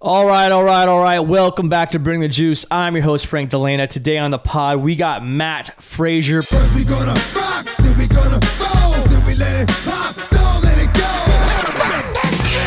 All right. Welcome back to Bring the Juice. I'm your host, Frank Dalena. Today on the pod, we got Matt Frazier. First we gonna rock, then we gonna fold, then we let it pop, don't let it go.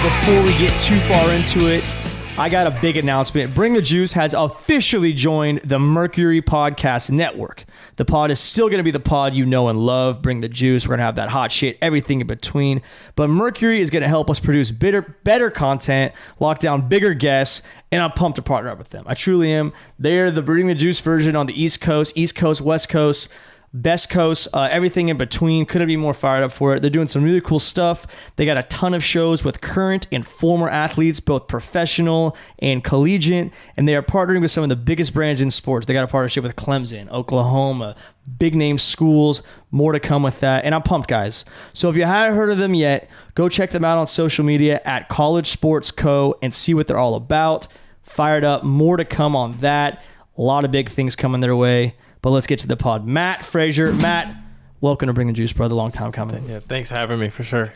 Before we get too far into it, I got a big announcement. Bring the Juice has officially joined the Mercury Podcast Network. The pod is still going to be the pod you know and love, Bring the Juice. We're going to have that hot shit, everything in between. But Mercury is going to help us produce better content, lock down bigger guests, and I'm pumped to partner up with them. I truly am. They're the Bring the Juice version on the East Coast, West Coast, Best Coast, everything in between. Couldn't be more fired up for it. They're doing some really cool stuff. They got a ton of shows with current and former athletes, both professional and collegiate, and they are partnering with some of the biggest brands in sports. They got a partnership with Clemson, Oklahoma, big name schools, more to come with that, and I'm pumped, guys. So if you haven't heard of them yet, go check them out on social media at College Sports Co. and see what they're all about. Fired up, more to come on that. A lot of big things coming their way. But let's get to the pod. Matt Frazier. Matt, welcome to Bring the Juice, brother. Long time coming. Yeah, thanks for having me, for sure.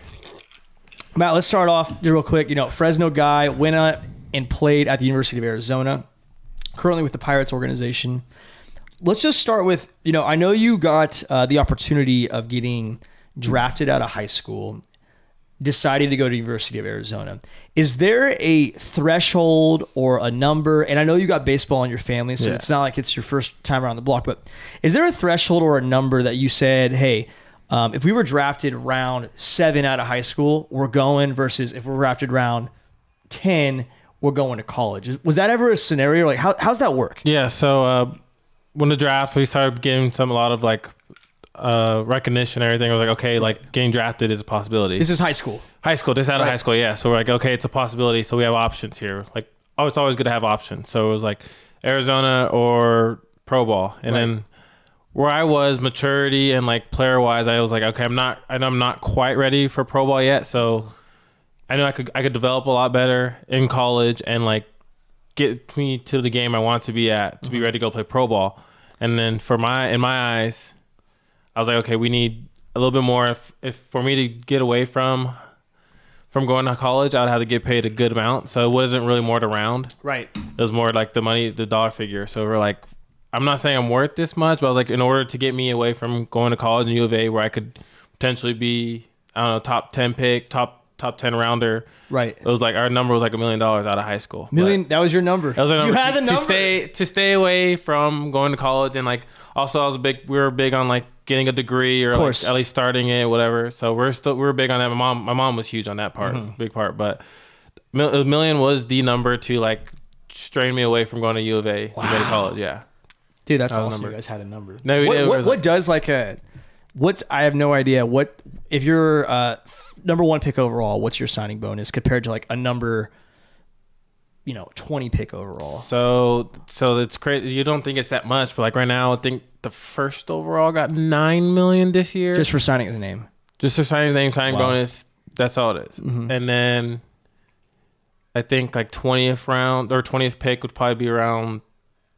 Matt, let's start off just real quick. Fresno guy, went out and played at the University of Arizona, currently with the Pirates organization. Let's just start with, I know you got the opportunity of getting drafted out of high school, decided to go to the University of Arizona. Is there a threshold or a number? And I know you got baseball in your family, so It's not like it's your first time around the block, but is there a threshold or a number that you said, hey, if we were drafted round 7 out of high school, we're going, versus if we're drafted round 10, we're going to college? Was that ever a scenario? Like, how's that work? Yeah, so when the draft, we started getting a lot of recognition and everything. I was like, okay, getting drafted is a possibility. This is high school. Just out of high school, yeah. So we're like, okay, it's a possibility. So we have options here. It's always good to have options. So it was like Arizona or pro ball. And then where I was, maturity and player wise, I was like, okay, I'm not quite ready for pro ball yet. So I know I could develop a lot better in college and get me to the game I want to be at to be ready to go play pro ball. And then in my eyes, I was like, okay, we need a little bit more. If for me to get away from going to college, I would have to get paid a good amount. So it wasn't really more to round. Right. It was more like the money, the dollar figure. So we're like, I'm not saying I'm worth this much, but I was like, in order to get me away from going to college in U of A, where I could potentially be, I don't know, top 10 pick, top 10 rounder. Right. It was our number was $1 million out of high school. That was your number. That was our number. You had the number. To stay away from going to college, and also we were big on getting a degree or at least starting it, whatever. So we're big on that. My mom was huge on that part, big part. But $1 million was the number to strain me away from going to U of A and go to college. Yeah, dude, that's awesome. You guys had a number. No, we did. What does I have no idea. What if you're number 1 pick overall? What's your signing bonus compared to a number 20 pick overall? So it's crazy. You don't think it's that much, but right now, I think the first overall got $9 million this year. Just for signing his name. Just for signing his name, signing bonus. That's all it is. Mm-hmm. And then I think 20th round or 20th pick would probably be around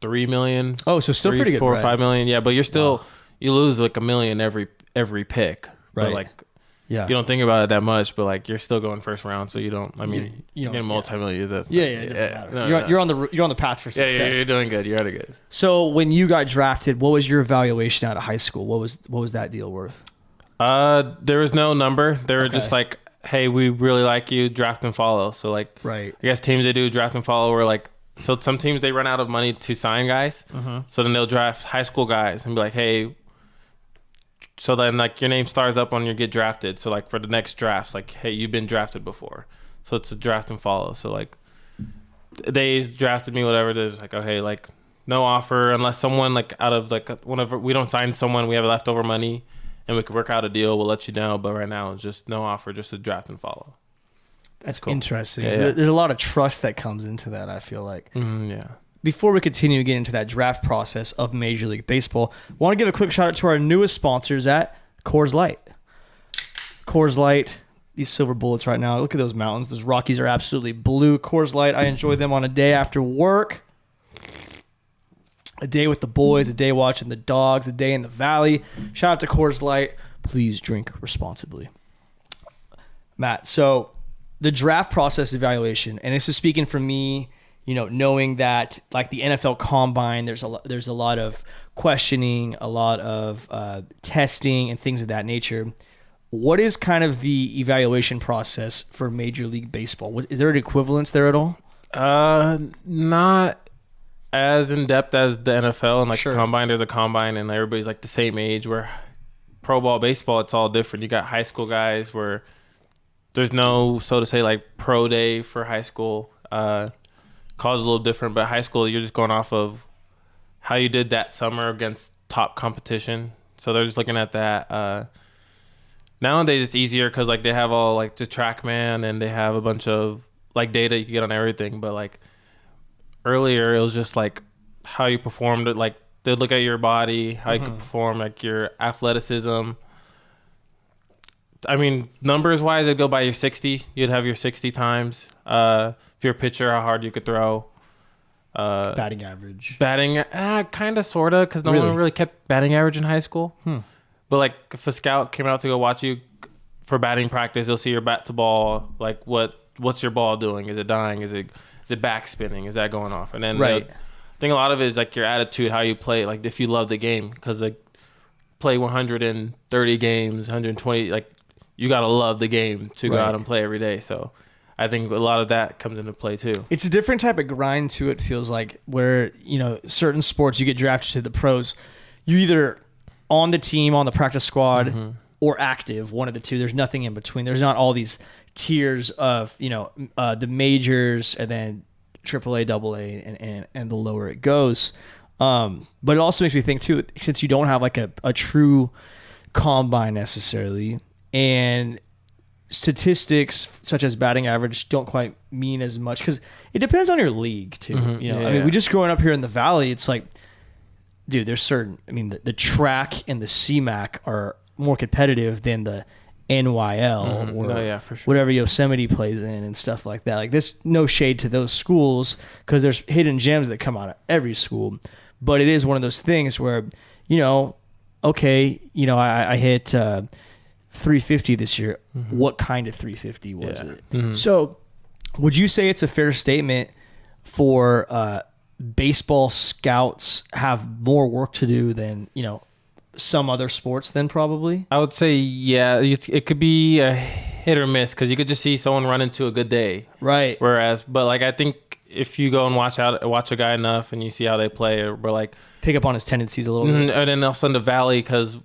$3 million. Oh, so still pretty good. 4 or 5 million. Yeah, but you're still you lose $1 million every pick. Right. But you don't think about it that much, but you're still going first round, so you don't. I mean, you get multi-million. It doesn't matter. You're on the path for success. Yeah, you're doing good. You're good. So when you got drafted, what was your evaluation out of high school? What was that deal worth? There was no number. They were just hey, we really like you, draft and follow. So right. I guess teams that do draft and follow were so some teams they run out of money to sign guys, so then they'll draft high school guys and be like, hey. So then your name stars up when you get drafted. So for the next drafts, hey, you've been drafted before. So it's a draft and follow. So they drafted me, whatever. There's okay, no offer unless someone out of whenever we don't sign someone, we have leftover money and we could work out a deal. We'll let you know. But right now it's just no offer, just a draft and follow. That's cool. Interesting. Yeah, so there's a lot of trust that comes into that, I feel like. Yeah. Before we continue to get into that draft process of Major League Baseball, I want to give a quick shout out to our newest sponsors at Coors Light. Coors Light, these silver bullets right now. Look at those mountains. Those Rockies are absolutely blue. Coors Light, I enjoy them on a day after work. A day with the boys, a day watching the dogs, a day in the valley. Shout out to Coors Light. Please drink responsibly. Matt, so the draft process evaluation, and this is speaking from me, knowing that like the NFL Combine, there's a lot of questioning, a lot of testing and things of that nature. What is kind of the evaluation process for Major League Baseball? Is there an equivalence there at all? Not as in depth as the NFL and like Sure. the combine. There's a combine and everybody's like the same age. Where pro ball, baseball, it's all different. You got high school guys where there's no, so to say, like pro day for high school. College a little different, but high school you're just going off of how you did that summer against top competition. So they're just looking at that. Nowadays it's easier because like they have all like the TrackMan and they have a bunch of like data you can get on everything. But like earlier it was just like how you performed it. Like they'd look at your body, how you could perform, like your athleticism. I mean, numbers wise, it'd go by your 60. You'd have your 60 times. If you're a pitcher, how hard you could throw. Batting average. Batting, kind of, sort of, because no one really kept batting average in high school. But like if a scout came out to go watch you for batting practice, they'll see your bat to ball. Like what's your ball doing? Is it dying? Is it back spinning? Is that going off? And then Right. I think a lot of it is like your attitude, how you play. Like if you love the game, because like play 130 games, 120, like you gotta love the game to go Right. out and play every day. So I think a lot of that comes into play too. It's a different type of grind to it, feels like, where, certain sports you get drafted to the pros, you're either on the team, on the practice squad, or active, one of the two. There's nothing in between. There's not all these tiers of, the majors and then AAA, AA, and the lower it goes. But it also makes me think too, since you don't have like a true combine necessarily, and statistics such as batting average don't quite mean as much because it depends on your league too. I mean, we just growing up here in the Valley, it's like, dude, there's certain, I mean, the track and the CMAC are more competitive than the NYL or for sure. whatever Yosemite plays in and stuff like that. Like, there's no shade to those schools because there's hidden gems that come out of every school. But it is one of those things where, okay, I hit 350 this year. What kind of 350 was it? So would you say it's a fair statement for baseball scouts have more work to do than, some other sports then probably? I would say, yeah, it could be a hit or miss because you could just see someone run into a good day. Right. But like, I think if you go and watch a guy enough and you see how they play, we're like, pick up on his tendencies a little bit. And then all of a sudden the Valley, because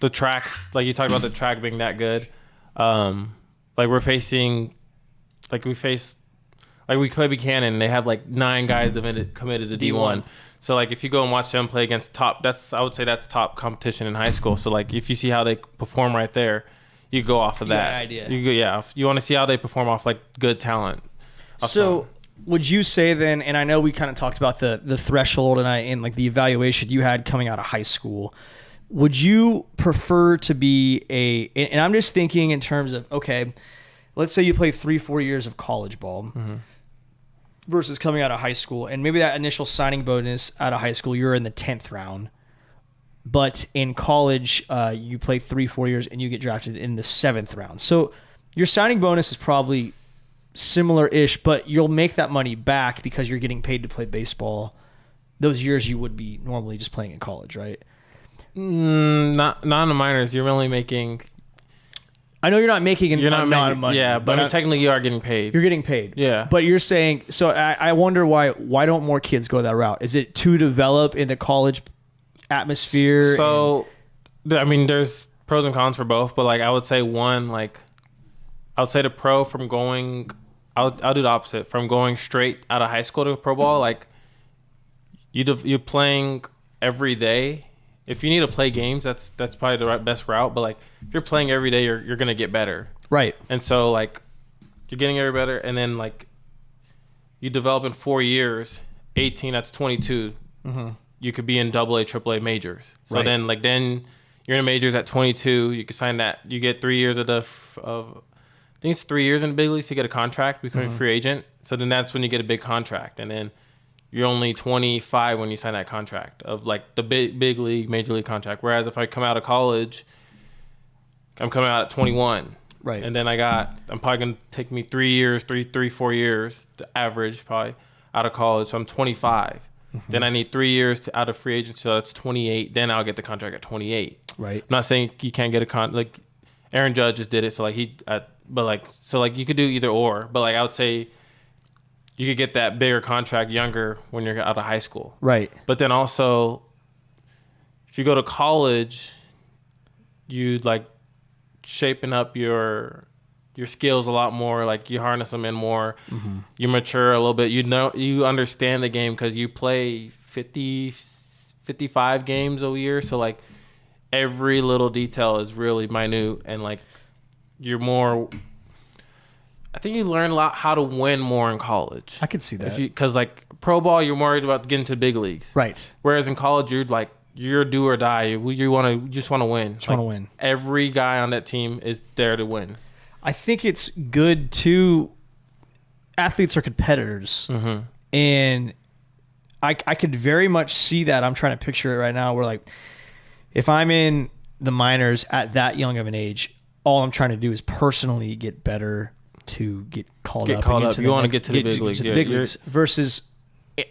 the tracks, like you talked about the track being that good. Like we play Buchanan, and they have like 9 guys committed to D1. So like if you go and watch them play against I would say that's top competition in high school. So like if you see how they perform right there, you go off of that. idea. If you want to see how they perform off like good talent. So would you say then, and I know we kind of talked about the threshold and like the evaluation you had coming out of high school, would you prefer to be and I'm just thinking in terms of, okay, let's say you play 3-4 years of college ball versus coming out of high school, and maybe that initial signing bonus out of high school, you're in the 10th round, but in college, you play 3-4 years and you get drafted in the 7th round. So your signing bonus is probably similar-ish, but you'll make that money back because you're getting paid to play baseball those years you would be normally just playing in college, right? Not in the minors. You're only making. I know you're not making You're not amount making of money. Yeah, but I mean, technically you are getting paid. You're getting paid. Yeah. But you're saying, so I wonder why don't more kids go that route? Is it to develop in the college atmosphere? So, I mean, there's pros and cons for both, but like I would say I would say the pro from going, I'll do the opposite. From going straight out of high school to pro ball, like you're playing every day. If you need to play games, that's probably the best route. But like if you're playing every day, you're gonna get better. Right. And so like you're getting every better, and then like you develop in 4 years, 18, that's 22. You could be in AA, AAA majors. So Right. then you're in majors at 22. You can sign that. You get 3 years of I think it's 3 years in the big leagues to get a contract, becoming a free agent. So then that's when you get a big contract, and then you're only 25 when you sign that contract of like the big league, major league contract. Whereas if I come out of college, I'm coming out at 21. Right. And then I'm probably going to take me 4 years, the average probably out of college. So I'm 25. Then I need 3 years out of free agency. So that's 28. Then I'll get the contract at 28. Right. I'm not saying you can't get a like Aaron Judge just did it. So like you could do either or. But like I would say you could get that bigger contract younger when you're out of high school. Right. But then also, if you go to college, you like shaping up your skills a lot more. Like you harness them in more. You mature a little bit. You understand the game because you play 55 games a year. So like every little detail is really minute, and like you're more. I think you learn a lot how to win more in college. I could see that. Because like pro ball, you're worried about getting to the big leagues. Right. Whereas in college, you're do or die. You just want to win. Just want to win. Every guy on that team is there to win. I think it's good too. Athletes are competitors, and I could very much see that. I'm trying to picture it right now. Where like, if I'm in the minors at that young of an age, all I'm trying to do is personally get better to get called up. You want to get to the big leagues. Big leagues versus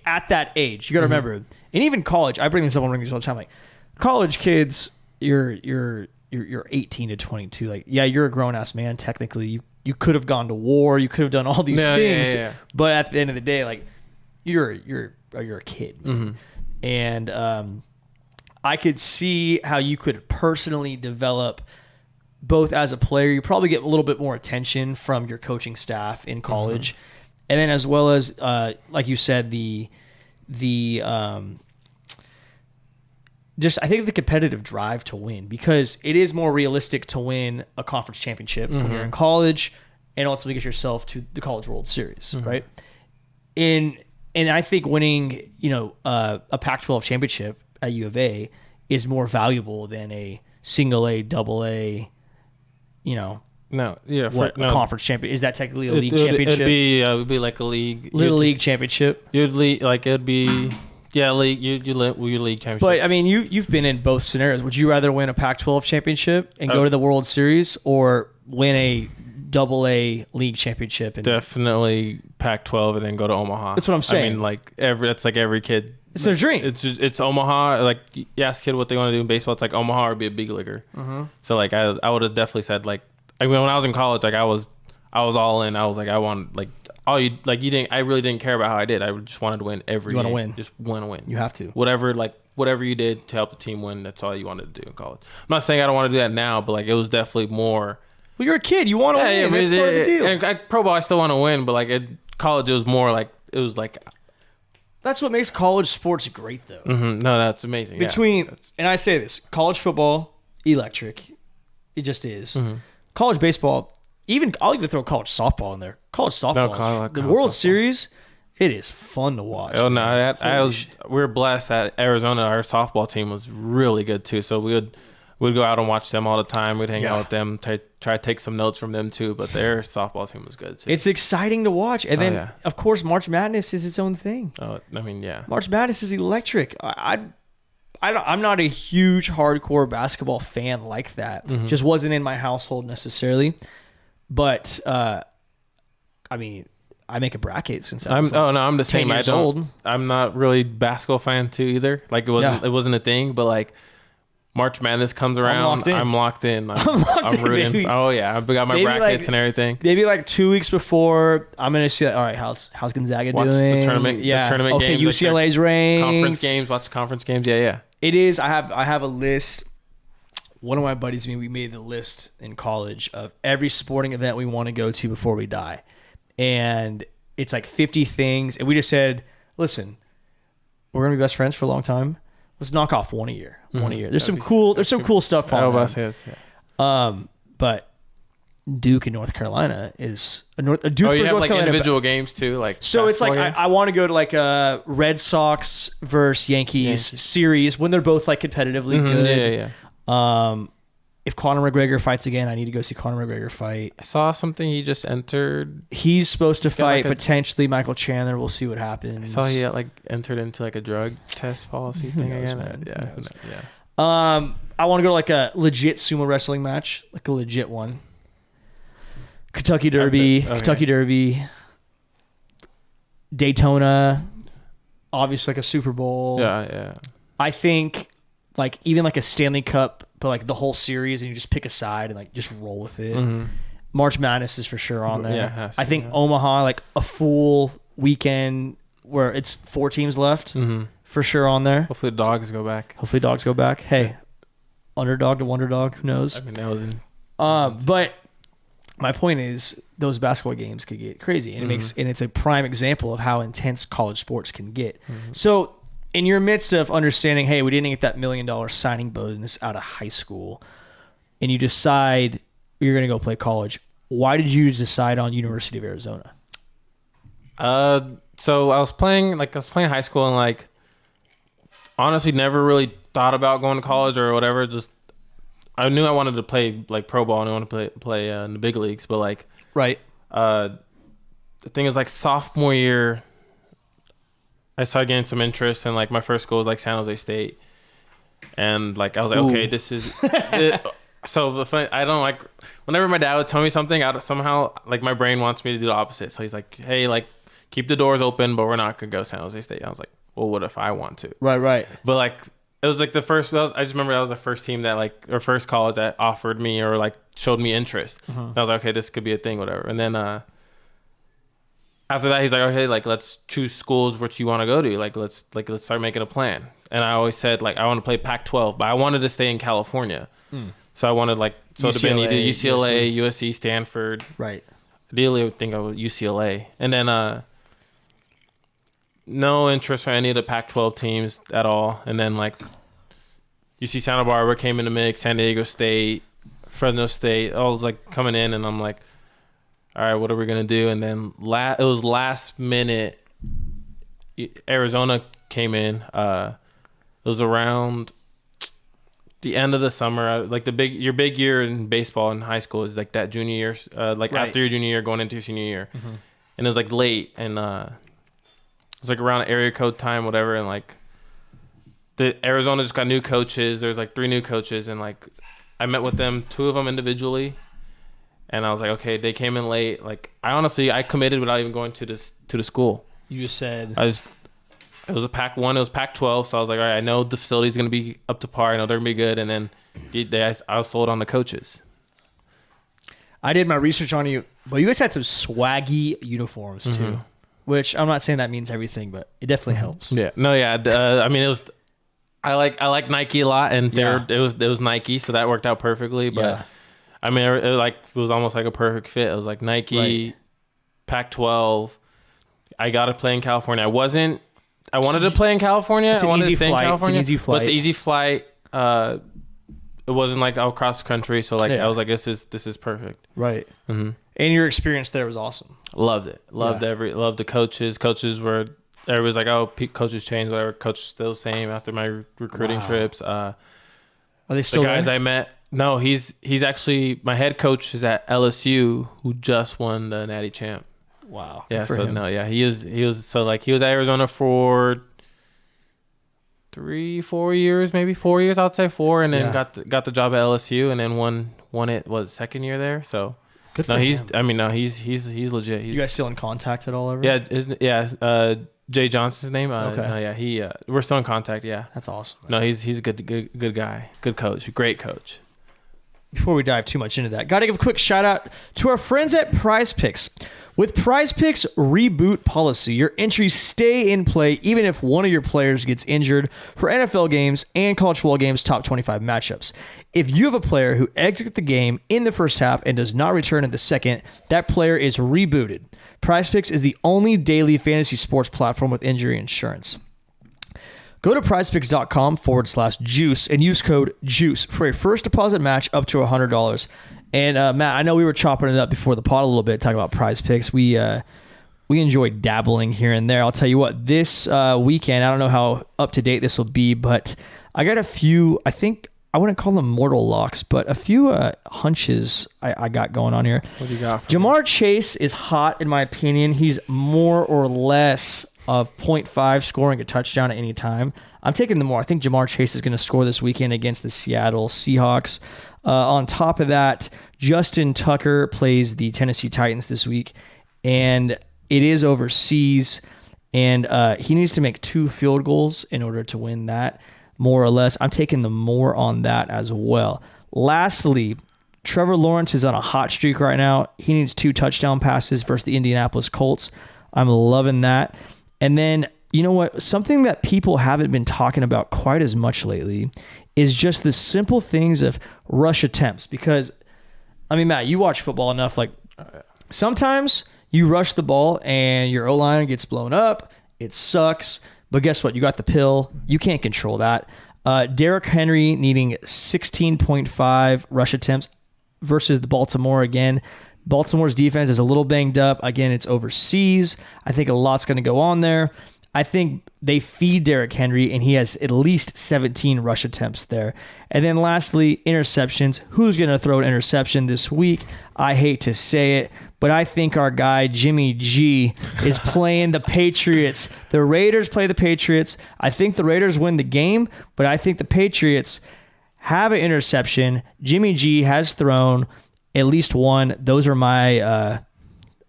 at that age. You got to remember, and even college. I bring this up on Ring all the time. Like college kids, you're 18 to 22. Like you're a grown ass man. Technically, you could have gone to war. You could have done all these things. Yeah. But at the end of the day, like you're a kid, and I could see how you could personally develop. Both as a player, you probably get a little bit more attention from your coaching staff in college, and then as well as, like you said, just I think the competitive drive to win, because it is more realistic to win a conference championship when you're in college, and ultimately get yourself to the College World Series, right? And I think winning, a Pac-12 championship at U of A is more valuable than a single A, double A. Conference champion, is that technically a league championship? It'd be like a league, league championship. It'd be league. You league championship. But I mean, you've been in both scenarios. Would you rather win a Pac-12 championship and go to the World Series, or win a double A league championship? Definitely Pac-12 and then go to Omaha. That's what I'm saying. I mean, that's like every kid. It's their dream. It's Omaha. Like you ask kid what they want to do in baseball, it's like Omaha or be a big leaguer. So like I would have definitely said like when I was in college, like I was all in. I was like I want like all you like you didn't. I really didn't care about how I did. I just wanted to win every. You want to game. win. Just want to win. You have to. Whatever you did to help the team win, that's all you wanted to do in college. I'm not saying I don't want to do that now, but like it was definitely more. Well, you're a kid. You want to win. That's part of the deal. And pro ball, I still want to win, but like at college, it was more like it was like. That's what makes college sports great, though. No, that's amazing. And I say this, college football, electric. It just is. College baseball, I'll even throw college softball in there. College softball. The World Series, it is fun to watch. Oh, no. We were blessed that Arizona, our softball team was really good, too. So we'd go out and watch them all the time. We'd hang out with them, try to take some notes from them too. But their softball team was good too. It's exciting to watch, and then of course March Madness is its own thing. Oh, I mean, yeah. March Madness is electric. I'm not a huge hardcore basketball fan like that. Just wasn't in my household necessarily. But I mean, I make a bracket since I'm the same. 10 years old. I'm not really basketball fan too either. Like it wasn't a thing, but like. March Madness comes around, I'm locked in. I'm rooting. Baby. Oh yeah, I've got my brackets and everything. Maybe like 2 weeks before, I'm gonna see. All right, how's Gonzaga watch doing? The tournament. Yeah. The tournament okay, games. UCLA's ranked. Conference games. Watch the conference games. Yeah. It is. I have a list. One of my buddies and me, we made the list in college of every sporting event we want to go to before we die, and it's like 50 things. And we just said, listen, we're gonna be best friends for a long time. Let's knock off one a year. There's some cool stuff on there. But Duke in North Carolina is a Duke. You have like individual games too, like so. It's like I want to go to like a Red Sox versus Yankees series when they're both like competitively good. Yeah. If Conor McGregor fights again, I need to go see Conor McGregor fight. I saw something he just entered. He's supposed to fight potentially Michael Chandler. We'll see what happens. I saw he like entered into like a drug test policy thing again. I want to go to like a legit sumo wrestling match, like a legit one. Kentucky Derby, Okay. Kentucky Derby, Daytona, obviously like a Super Bowl. Yeah. I think like even like a Stanley Cup, but like the whole series, and you just pick a side and like just roll with it. Mm-hmm. March Madness is for sure on there. Yeah, it has to, I think yeah. Omaha, like a full weekend where it's 4 teams left, for sure on there. Hopefully the dogs go back. Hopefully dogs go back. Hey, underdog to wonder dog, who knows? I mean, that was in. But my point is those basketball games could get crazy, and it's a prime example of how intense college sports can get. So in your midst of understanding, hey, we didn't get that $1 million signing bonus out of high school, and you decide you're going to go play college, why did you decide on University of Arizona? So I was playing high school, and like honestly never really thought about going to college or whatever. Just I knew I wanted to play like pro ball and I wanted to play in the big leagues, but like Right. the thing is like sophomore year I started getting some interest, and like my first school was like San Jose State, and like I was like, okay, this is it. So the funny, I don't like whenever my dad would tell me something, somehow like my brain wants me to do the opposite. So he's like, hey, like keep the doors open, but we're not gonna go San Jose State. I was like, well, what if I want to? Right. But like it was like the first. I just remember that was the first team that like or first college that offered me or like showed me interest. And I was like, okay, this could be a thing, whatever. And then after that, he's like, okay, like let's choose schools which you want to go to. Like let's start making a plan. And I always said like I want to play Pac-12, but I wanted to stay in California. So I wanted like to be either UCLA, USC, Stanford. Right. Ideally, I would think I would UCLA, and then no interest for any of the Pac-12 teams at all. And then like UC Santa Barbara came in the mix, San Diego State, Fresno State, all was like coming in, and I'm like, all right, what are we gonna do? And then it was last minute. Arizona came in. It was around the end of the summer. Like your big year in baseball in high school is like that junior year, like Right. after your junior year going into your senior year, and it was like late, and it was like around area code time, whatever, and like the Arizona just got new coaches. There's like 3 new coaches, and like I met with them, 2 of them individually, and I was like, okay, they came in late. Like I committed without even going to the school. You just said It was a Pac-1. It was Pac-12. So I was like, all right, I know the facility's going to be up to par. I know they're going to be good. And then I was sold on the coaches. I did my research on you, but you guys had some swaggy uniforms too, which I'm not saying that means everything, but it definitely helps. Yeah. No, yeah. I mean, it was. I like Nike a lot, and it was Nike, so that worked out perfectly. But Yeah. I mean, it was almost like a perfect fit. It was like Nike, Right. Pac-12. I got to play in California. I wanted to play in California. It's an I wanted easy to stay flight. in California. It's an easy But flight. it's an easy flight. It wasn't like I'll cross the country, so like Yeah. I was like, this is perfect. Right. And your experience there was awesome. Loved it. Loved the coaches. Coaches were everybody's like, oh, coaches changed, whatever. Coach is still the same after my recruiting Wow. trips. Are they still The guys there? I met. No, he's actually my head coach is at LSU, who just won the Natty Champ. Wow. Yeah, Good for so him. no, yeah, he was so like he was at Arizona for 3-4 years, maybe 4 years, I'd say 4, and then Yeah. got the job at LSU, and then won it second year there. So Good for no, him. he's legit. You guys still in contact at all ever? Yeah, Jay Johnson's name. Okay. No, yeah, we're still in contact. Yeah, That's awesome. no, he's a good guy, good coach, great coach. Before we dive too much into that, got to give a quick shout out to our friends at Prize Picks. With Prize Picks reboot policy, your entries stay in play even if one of your players gets injured for NFL games and college football games top 25 matchups. If you have a player who exits the game in the first half and does not return in the second, that player is rebooted. Prize Picks is the only daily fantasy sports platform with injury insurance. Go to prizepicks.com/juice and use code JUICE for a first deposit match up to $100. And Matt, I know we were chopping it up before the pod a little bit, talking about Prize Picks. We enjoy dabbling here and there. I'll tell you what, this weekend, I don't know how up to date this will be, but I got a few, I think, I wouldn't call them mortal locks, but a few hunches I got going on here. What do you got? For me? Jamar Chase is hot, in my opinion. He's more or less of 0.5 scoring a touchdown at any time. I'm taking the more. I think Jamar Chase is going to score this weekend against the Seattle Seahawks. On top of that, Justin Tucker plays the Tennessee Titans this week, and it is overseas, and he needs to make 2 field goals in order to win that, more or less. I'm taking the more on that as well. Lastly, Trevor Lawrence is on a hot streak right now. He needs 2 touchdown passes versus the Indianapolis Colts. I'm loving that. And then, you know what? Something that people haven't been talking about quite as much lately is just the simple things of rush attempts. Because, I mean, Matt, you watch football enough. Like, sometimes you rush the ball and your O-line gets blown up. It sucks. But guess what? You got the pill. You can't control that. Derrick Henry needing 16.5 rush attempts versus the Baltimore again. Baltimore's defense is a little banged up. Again, it's overseas. I think a lot's going to go on there. I think they feed Derrick Henry, and he has at least 17 rush attempts there. And then lastly, interceptions. Who's going to throw an interception this week? I hate to say it, but I think our guy Jimmy G is playing the Patriots. The Raiders play the Patriots. I think the Raiders win the game, but I think the Patriots have an interception. Jimmy G has thrown at least one. Those are my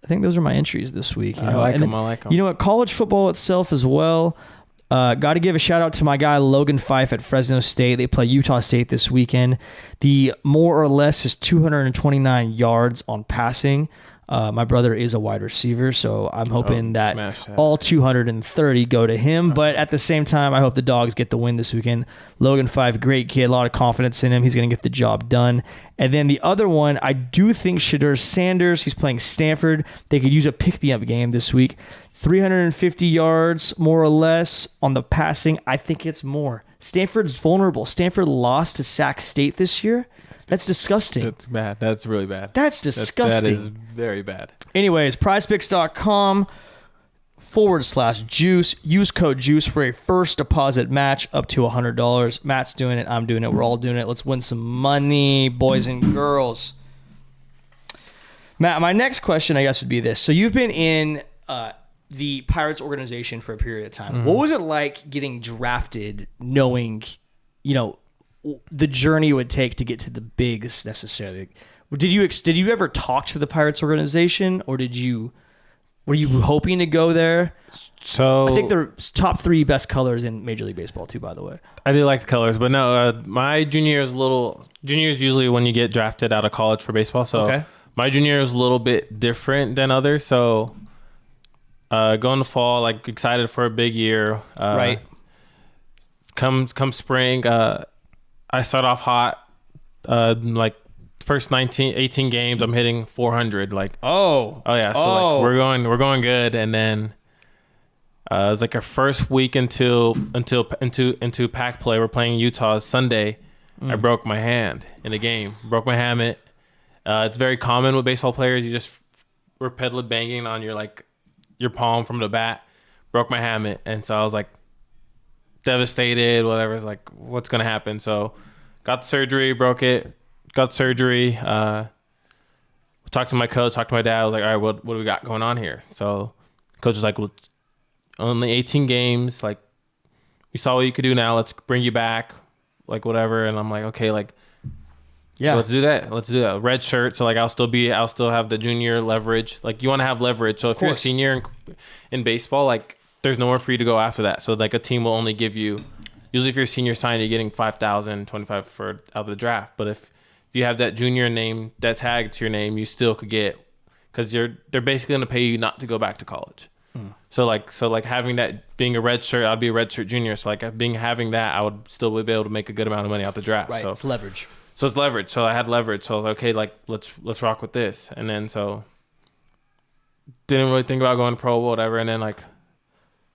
I think those are my entries this week. You know? I like them. You know what? College football itself as well. Got to give a shout out to my guy Logan Fife at Fresno State. They play Utah State this weekend. The more or less is 229 yards on passing. My brother is a wide receiver, so I'm hoping that all 230 go to him. But at the same time, I hope the Dogs get the win this weekend. Logan Fife, great kid, a lot of confidence in him. He's going to get the job done. And then the other one, I do think Shedeur Sanders, he's playing Stanford. They could use a pick-me-up game this week. 350 yards, more or less, on the passing. I think it's more. Stanford's vulnerable. Stanford lost to Sac State this year. That's disgusting. That's bad. That's really bad. That's disgusting. That is very bad. Anyways, prizepicks.com/juice. Use code JUICE for a first deposit match up to $100. Matt's doing it. I'm doing it. We're all doing it. Let's win some money, boys and girls. Matt, my next question, I guess, would be this. So you've been in the Pirates organization for a period of time. Mm-hmm. What was it like getting drafted, knowing, you know, the journey it would take to get to the bigs necessarily? Did you ever talk to the Pirates organization, or were you hoping to go there? So I think they're top 3 best colors in Major League Baseball too, by the way. I do like the colors, but no, my junior year is usually when you get drafted out of college for baseball. So okay. My junior year is a little bit different than others. So going to fall, like excited for a big year. Right. Come spring, I start off hot. Like first 18 games, I'm hitting 400. Like oh yeah, so like we're going good, and then it was like our first week into pack play. We're playing Utah Sunday. I broke my hand in a game. Broke my hamate. It's very common with baseball players. You just repeatedly banging on your palm from the bat. Broke my hamate, and so I was like devastated. Whatever. It's like, what's gonna happen? So got the surgery, broke it. Got surgery. Talked to my coach, talked to my dad. I was like, all right, what do we got going on here? So coach was like, well, only 18 games. Like, we saw what you could do now. Let's bring you back. Like, whatever. And I'm like, okay, like, yeah, let's do that. Red shirt. So like, I'll still have the junior leverage. Like, you want to have leverage. So if you're a senior in baseball, like, there's nowhere for you to go after that. So like, a team will only give you, usually if you're a senior sign, you're getting $5,000, $25,000 for out of the draft. But if you have that junior name, that tag to your name, you still could get, because they're basically going to pay you not to go back to college. So like having that, being a red shirt, I'd be a red shirt junior. So like having that, I would still be able to make a good amount of money out the draft. Right, so it's leverage. So it's leverage. So I had leverage. So I was like, okay, like let's rock with this. And then so didn't really think about going to pro, whatever. And then like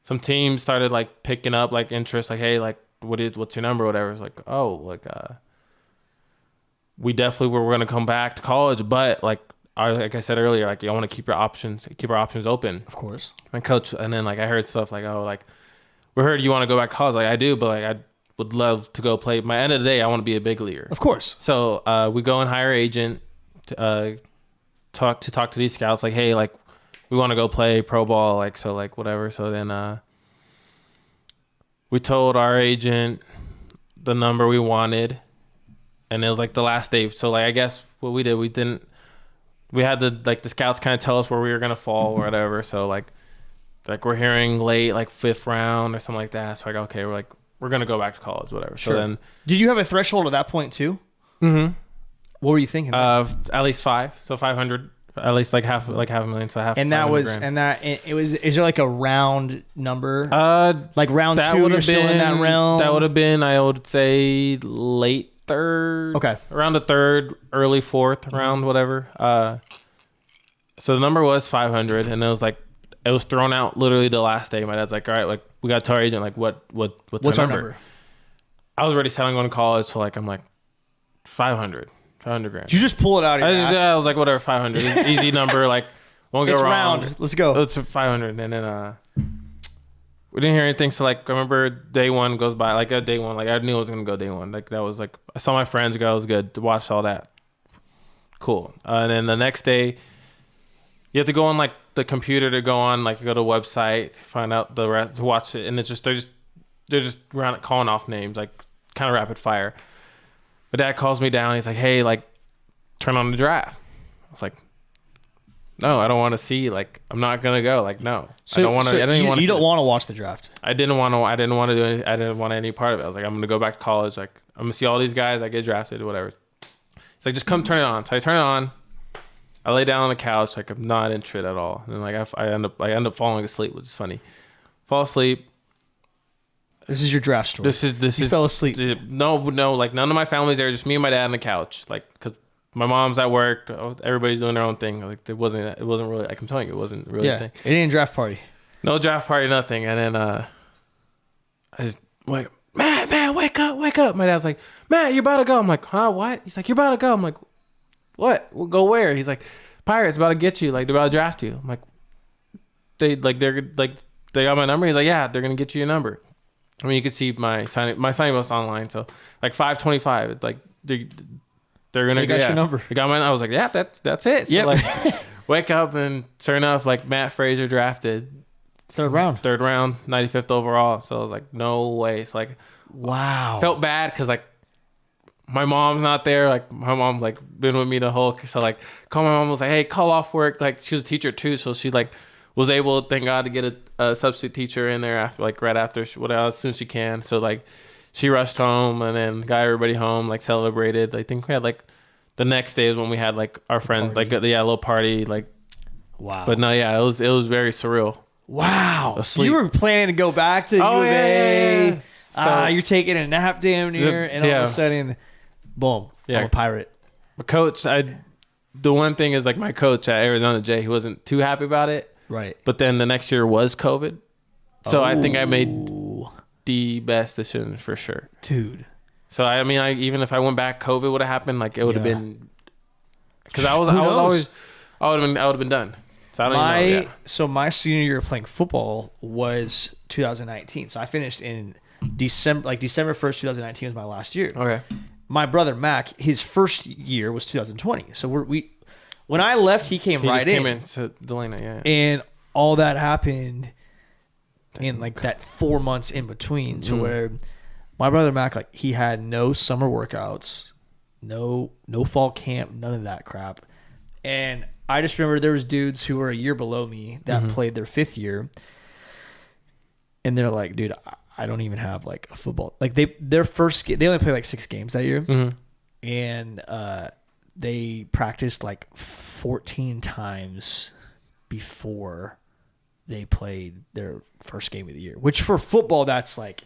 some teams started like picking up like interest, like, hey, like what's your number, whatever. It's like, oh, like we definitely were going to come back to college, but like I said earlier, like, I want to keep our options open. Of course. My coach, and then like I heard stuff like, oh, like we heard you want to go back to college. Like, I do, but like I would love to go play. My end of the day, I want to be a big leaguer. Of course. So we go and hire an agent to talk to these scouts. Like, hey, like we want to go play pro ball, like, so, like, whatever. So then we told our agent the number we wanted, and it was like the last day. So, like, I guess what we did, we had the scouts kind of tell us where we were gonna fall or whatever. So like we're hearing late, like 5th round or something like that. So like, okay, we're gonna go back to college, whatever. Sure. So then, did you have a threshold at that point too? Mm-hmm. What were you thinking? At least 5, so 500, at least like half a million, so half. And that was, grand. And that it was. Is there like a round number? Like round 2, you're still in that realm. That would have been, I would say, late 3rd. Okay. Around the 3rd, early 4th round, whatever. So the number was 500, and it was thrown out literally the last day. My dad's like, all right, like, we got to tell our agent, like, what's our number? I was already selling going to college, so like, I'm like, 500 grand. Did you just pull it out of your ass? I was like, whatever, 500. Easy number, like, won't go it's wrong. Round. Let's go. It's 500, and then we didn't hear anything. So like, I remember day 1 goes by, like, day 1, like, I knew I was gonna go day 1. Like, that was like, I saw my friends go, it was good to watch all that. Cool. And then the next day, you have to go on like the computer to go on, like, go to a website, find out the rest, to watch it, and it's just they're just calling off names, like, kind of rapid fire. But dad calls me down. He's like, hey, like, turn on the draft. I was like, no, I don't want to see. Like, I'm not gonna go. Like, no, so, I don't want to. So I don't even want to. You don't want to watch the draft. I didn't want to do any. I didn't want any part of it. I was like, I'm gonna go back to college. Like, I'm gonna see all these guys. I get drafted, whatever. It's like, just come turn it on. So I turn it on. I lay down on the couch, like, I'm not into it at all. And like, I end up falling asleep, which is funny. Fall asleep. This is your draft story. This is. You fell asleep. No, like, none of my family's there. Just me and my dad on the couch. Like, because my mom's at work. Everybody's doing their own thing. Like, it wasn't really. Like, I'm telling you, it wasn't really a thing. It ain't a draft party. No draft party, nothing. And then I just like, Matt, wake up. My dad's like, Matt, you're about to go. I'm like, huh, what? He's like, you're about to go. I'm like, what? We'll go where? He's like, Pirates about to get you. Like, they're about to draft you. I'm like, they got my number. He's like, yeah, they're gonna get you your number. I mean, you could see my signing was online. So like 525, like they're gonna get your number. They got I was like, yeah, that's it. So yep. like, wake up, and sure enough, like, Matt Frazier drafted 3rd round, 95th overall. So I was like, no way. It's like, wow. Felt bad because like, my mom's not there. Like, my mom's like been with me the whole. So like, call my mom, was like, hey, call off work. Like, she was a teacher too, so she like was able, thank God, to get a substitute teacher in there after, like, right after, as soon as she can. So like, she rushed home and then got everybody home, like, celebrated. I think we had like the next day is when we had like our friend, like, a little party, like. Wow. But no, yeah, it was very surreal. Wow. Asleep. You were planning to go back to U of A. Yeah. You're taking a nap damn near, and all of a sudden, boom, I'm a Pirate. My coach, the one thing is, like, my coach at Arizona, Jay, he wasn't too happy about it. Right. But then the next year was COVID. So I think I made the best decision for sure. Dude. So, I mean, even if I went back, COVID would have happened. Like, it would have been. Because I would have been done. So I don't even know. So my senior year playing football was 2019. So I finished in December 1st, 2019 was my last year. Okay. My brother Mac, his first year was 2020. So when I left, he came right in. Came in to Dalena, yeah. And all that happened in like that 4 months in between, to where my brother Mac, like, he had no summer workouts, no fall camp, none of that crap. And I just remember there was dudes who were a year below me that played their 5th year, and they're like, dude, I don't even have like a football. Like, they only played like 6 games that year, and they practiced like 14 times before they played their first game of the year. Which for football, that's like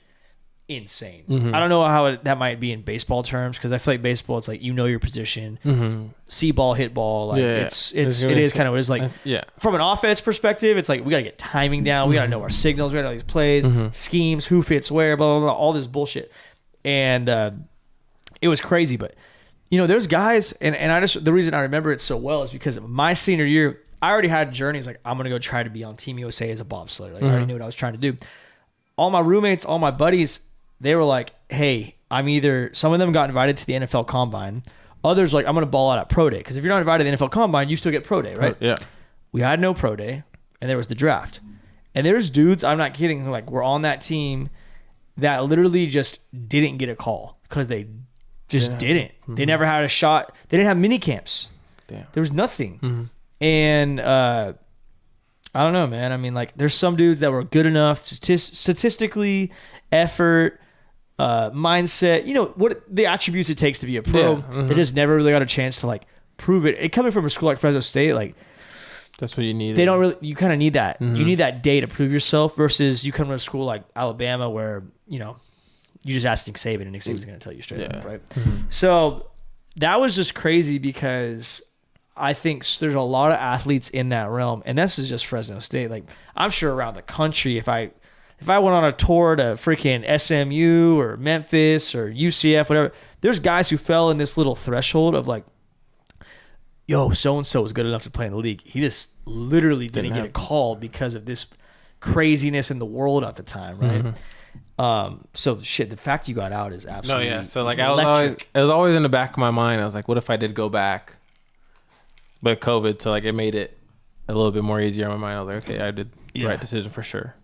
insane. I don't know how that might be in baseball terms, because I feel like baseball, it's like, you know your position, see ball, hit ball. Like, it is kind of, it's like, from an offense perspective, it's like, we gotta get timing down, we gotta know our signals, we gotta know these plays, schemes, who fits where, blah blah blah, all this bullshit. And it was crazy. But you know, there's guys, and the reason I remember it so well is because my senior year, I already had journeys like, I'm gonna go try to be on Team USA as a bobsledder. Like, I already knew what I was trying to do. All my roommates, all my buddies, they were like, hey, some of them got invited to the NFL Combine. Others like, I'm going to ball out at Pro Day. Because if you're not invited to the NFL Combine, you still get Pro Day, right? Yeah. We had no Pro Day. and there was the draft. And there's dudes, I'm not kidding, who like were on that team that literally just didn't get a call because they just didn't. Mm-hmm. They never had a shot. They didn't have mini camps. Damn. There was nothing. Mm-hmm. And I don't know, man. I mean, like, there's some dudes that were good enough statistically, effort, mindset, you know, what the attributes it takes to be a pro. Yeah. Mm-hmm. They just never really got a chance to like prove it. Coming from a school like Fresno State, like, that's what you need. They don't really. You kind of need that. Mm-hmm. You need that day to prove yourself. Versus you come to a school like Alabama, where you know you just ask Nick Saban, and Nick Saban's going to tell you straight up, right? Mm-hmm. So that was just crazy because I think there's a lot of athletes in that realm, and this is just Fresno State. Like, I'm sure around the country, if I went on a tour to freaking SMU or Memphis or UCF, whatever, there's guys who fell in this little threshold of like, yo, so-and-so was good enough to play in the league. He just literally didn't get a call because of this craziness in the world at the time, right? Mm-hmm. So shit, the fact you got out is absolutely So like it was always in the back of my mind. I was like, what if I did go back? But COVID, so like it made it a little bit more easier on my mind. I was like, okay, I did the right decision for sure.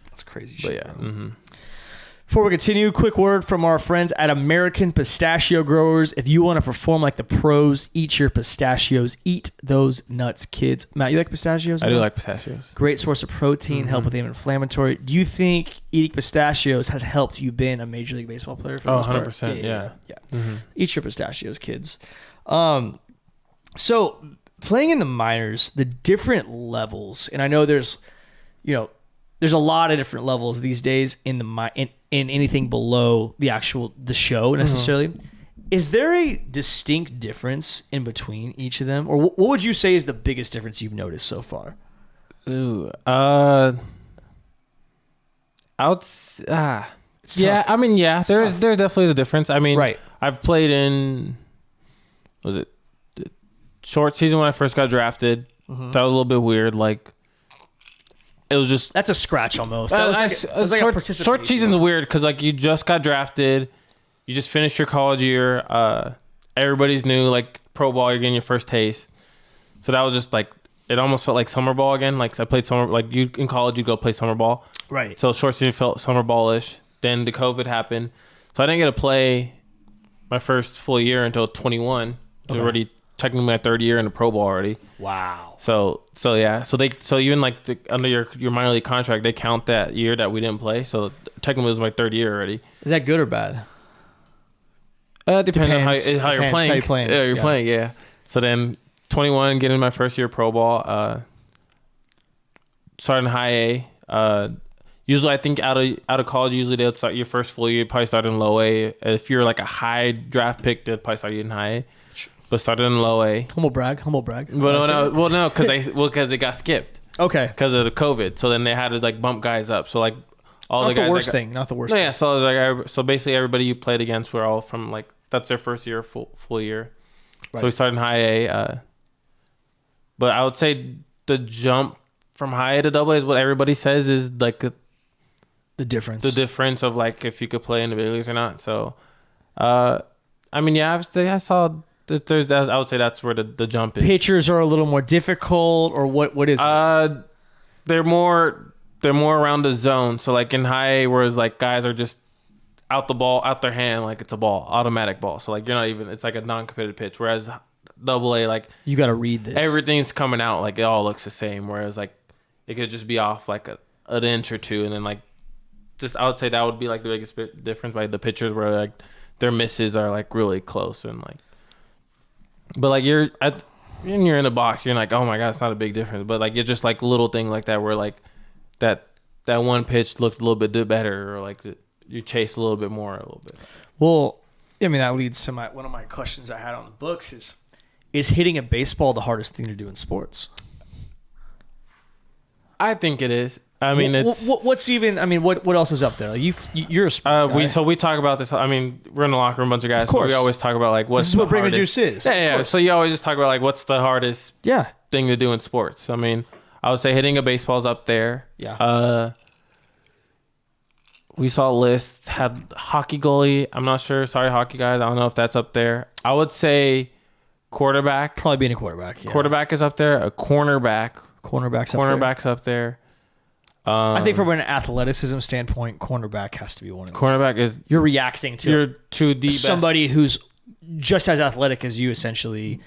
That's crazy shit. But yeah. Mm-hmm. Before we continue, quick word from our friends at American Pistachio Growers. If you want to perform like the pros, eat your pistachios. Eat those nuts, kids. Matt, you like pistachios? I do like pistachios. Great source of protein, help with anti-inflammatory. Do you think eating pistachios has helped you been a Major League Baseball player? For 100%. Yeah. Mm-hmm. Eat your pistachios, kids. So playing in the minors, the different levels, and I know there's a lot of different levels these days in anything below the show necessarily. Mm-hmm. Is there a distinct difference in between each of them, or what would you say is the biggest difference you've noticed so far? Ooh, I mean, there definitely is a difference. I mean, right. I've played in, was it short season when I first got drafted? Mm-hmm. That was a little bit weird. Like, it was just... That's a scratch almost. That was like a participation. Short season's weird because like you just got drafted, you just finished your college year, everybody's new, like pro ball, you're getting your first taste. So that was just like, it almost felt like summer ball again. Like I played summer, like you in college, you go play summer ball. Right. So short season felt summer ball-ish. Then the COVID happened. So I didn't get to play my first full year until 21, which is already technically my third year in the pro ball already. Wow. So even like under your minor league contract, they count that year that we didn't play. So technically it was my third year already. Is that good or bad? Depends on how you're playing. Yeah, you're playing. Yeah. So then 21, getting my first year pro ball. Starting high A. Usually I think out of college, usually they'll start your first full year, probably start in low A. If you're like a high draft pick, they'll probably start you in high A. But started in low A. Humble brag. But no, because they got skipped. Okay. Because of the COVID, so then they had to like bump guys up. So like all not the guys. Not the worst thing. Yeah. So basically everybody you played against were all from like that's their first year, full year. Right. So we started in high A. But I would say the jump from high A to double A is what everybody says is like the difference. The difference of like if you could play in the big leagues or not. So, I mean, yeah, I saw. There's I would say that's where the jump is. Pitchers are a little more difficult, or what is it? They're more around the zone. So like in high A, whereas like guys are just out their hand like it's a ball, automatic ball. So like you're not even, it's like a non-competitive pitch. Whereas double A, like you got to read this. Everything's coming out like it all looks the same. Whereas like it could just be off like an inch or two, and then like just I would say that would be like the biggest difference by the pitchers where like their misses are like really close and like. But like when you're in the box, you're like, oh my god, it's not a big difference. But like it's just like little thing like that where like that one pitch looked a little bit better, or like you chase a little bit more, a little bit. Well, I mean that leads to one of my questions I had on the books is hitting a baseball the hardest thing to do in sports? I think it is. I mean, what's even? I mean, what else is up there? Like you're a sports guy. We talk about this. I mean, we're in the locker room, a bunch of guys. Of course. So we always talk about like what's this is what Bring the Juice is. Yeah. So you always just talk about like what's the hardest thing to do in sports. I mean, I would say hitting a baseball's up there. Yeah. We saw lists had hockey goalie. I'm not sure. Sorry, hockey guys. I don't know if that's up there. I would say quarterback. Probably being a quarterback. Yeah. Quarterback is up there. A cornerback. Cornerbacks up there. I think from an athleticism standpoint, cornerback has to be one of them. Cornerback is You're reacting to the somebody who's just as athletic as you. Essentially,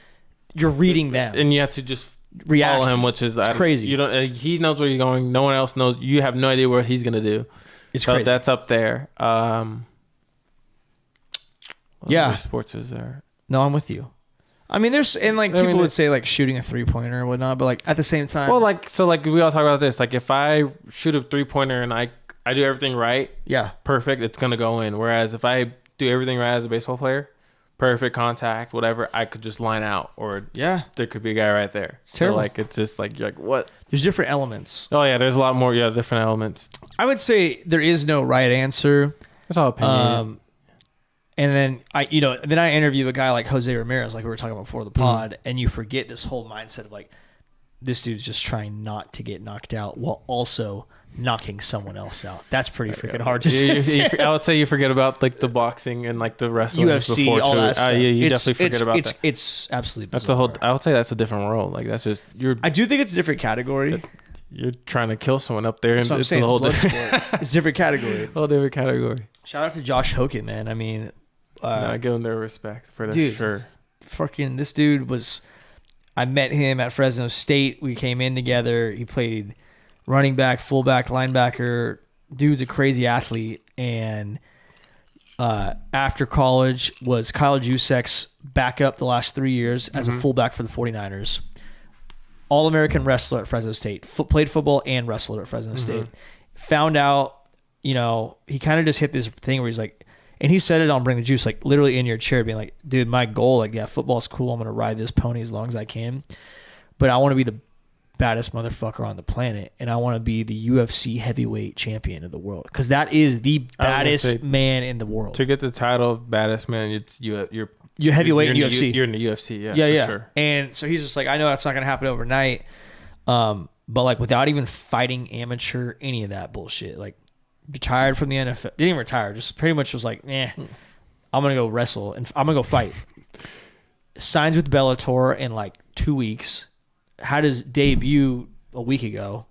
you're reading them, and you have to just react. follow him, which is crazy. You don't. He knows where you're going. No one else knows. You have no idea what he's gonna do. It's so crazy. That's up there. What other sports is there? No, I'm with you. I mean, there's people would say like shooting a 3-pointer and whatnot, but like at the same time, well, we all talk about this. Like if I shoot a 3-pointer and I do everything right, perfect, it's gonna go in. Whereas if I do everything right as a baseball player, perfect contact, whatever, I could just line out, or there could be a guy right there. It's terrible. Like it's just like you're like what? There's different elements. Oh yeah, there's a lot more. Yeah, different elements. I would say there is no right answer. It's all opinion. And then I interview a guy like Jose Ramirez, like we were talking about before the pod, and you forget this whole mindset of like, this dude's just trying not to get knocked out while also knocking someone else out. That's pretty freaking hard to say. I would say you forget about like the boxing and like the wrestling, UFC, before all too. that stuff. You definitely forget about that. It's absolutely that's bizarre. a whole. I would say that's a different world. Like that's just I do think it's a different category. You're trying to kill someone up there, and it's a whole different sport. It's a different category. Whole different category. Shout out to Josh Hoken, man. I mean, I give him their respect for that. Dude, sure. Fucking this dude was. I met him at Fresno State. We came in together. He played running back, fullback, linebacker. Dude's a crazy athlete. And after college was Kyle Juszczyk's backup the last 3 years as a fullback for the 49ers. All-American wrestler at Fresno State. Played football and wrestled at Fresno State. Found out, he kind of just hit this thing where he's like, and he said it on Bring the Juice, like literally in your chair being like, dude, my goal, like, yeah, football's cool. I'm going to ride this pony as long as I can. But I want to be the baddest motherfucker on the planet. And I want to be the UFC heavyweight champion of the world. Because that is the baddest man in the world. To get the title of baddest man, you're heavyweight in UFC. You're in the UFC, yeah. Sure. And so he's just like, I know that's not going to happen overnight. But like without even fighting amateur, any of that bullshit, like, retired from the NFL. Didn't even retire. Just pretty much was like, I'm gonna go wrestle and I'm gonna go fight. Signs with Bellator in like 2 weeks. Had his debut a week ago.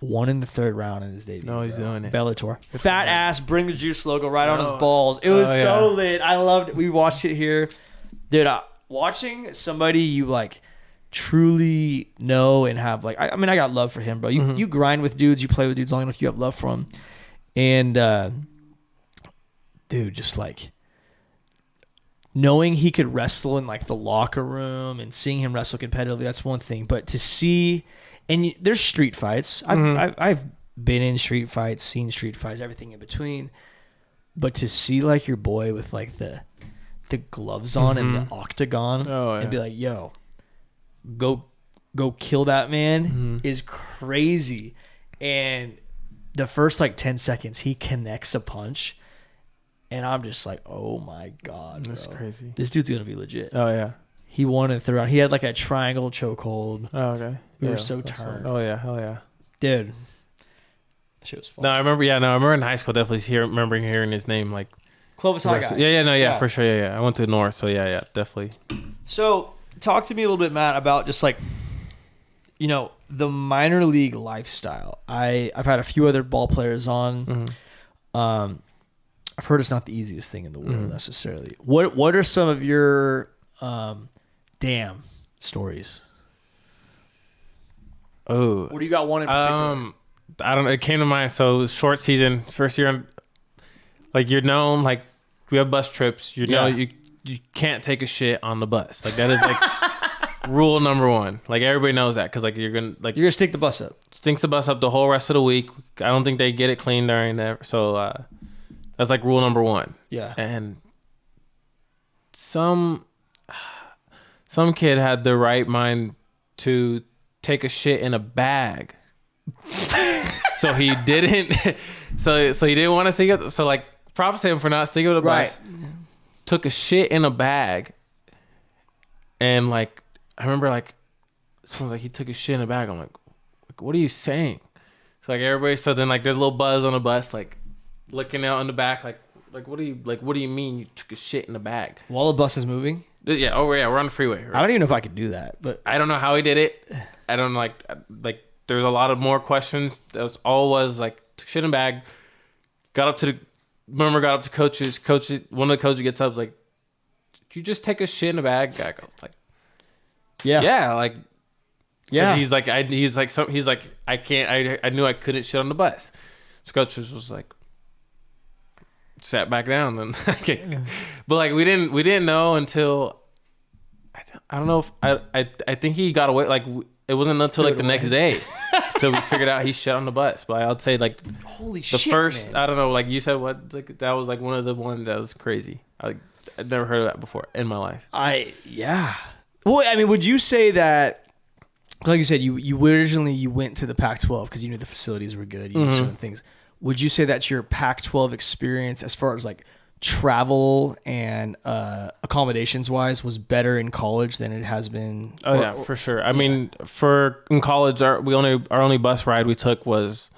Won in the third round in his debut. No, he's doing it. Bellator. Fat ass, Bring the Juice logo right on his balls. It was so lit. I loved it. We watched it here. Dude, watching somebody you like truly know and have like, I mean, I got love for him, bro. You grind with dudes, you play with dudes long enough, you have love for them. And dude, just like knowing he could wrestle in like the locker room and seeing him wrestle competitively, that's one thing. But to see, and there's street fights. I've been in street fights, seen street fights, everything in between. But to see like your boy with like the gloves on and the octagon and be like, yo, go kill that man is crazy. And the first like 10 seconds he connects a punch and I'm just like, oh my god, that's crazy. This dude's gonna be legit. Oh yeah, he won in the third round. He had like a triangle chokehold. Oh okay, we were so turned. Oh yeah, hell yeah, dude, shit was fun. No, I remember in high school definitely remembering hearing his name, like Clovis High guy. Yeah, for sure. Yeah, I went to North, so yeah, definitely. So talk to me a little bit, Matt, about just like, the minor league lifestyle. I've had a few other ball players on. I've heard it's not the easiest thing in the world necessarily. What are some of your damn stories? Oh, what do you got one in particular? I don't know. It came to mind. So short season, first year, like known, like we have bus trips. You can't take a shit on the bus. Like that is like rule number one. Like everybody knows that because like you're gonna stick the bus up. Stinks the bus up the whole rest of the week. I don't think they get it clean during that. So that's like rule number one. Yeah. And some kid had the right mind to take a shit in a bag. So he didn't. So he didn't want to stick it. So like props to him for not sticking with the bus. Took a shit in a bag. And like I remember like someone's like he took a shit in a bag. I'm like, what are you saying? So like everybody. So then like there's a little buzz on the bus like looking out in the back like what do you mean you took a shit in the bag while the bus is moving? Yeah. Oh yeah, we're on the freeway. Right? I don't even know if I could do that, but I don't know how he did it. I don't like there's a lot of more questions. That was all was like shit and bag. Got up to coaches. One of the coaches gets up like, did you just take a shit in a bag? I was like, yeah, like, yeah. He's like, I can't. I knew I couldn't shit on the bus. So coach was like, sat back down and but like we didn't know until I don't know if I think he got away. Like it wasn't until like the next day. So we figured out he shit on the bus. But I'd say like holy the shit, first man. I don't know, like you said, what like that was like one of the ones that was crazy. I'd never heard of that before in my life. Well, I mean, would you say that, like you said, you originally went to the Pac-12 because you knew the facilities were good, you knew certain things. Would you say that's your Pac-12 experience as far as like travel and accommodations wise was better in college than it has been? Yeah, for sure. I mean, in college, our only bus ride we took was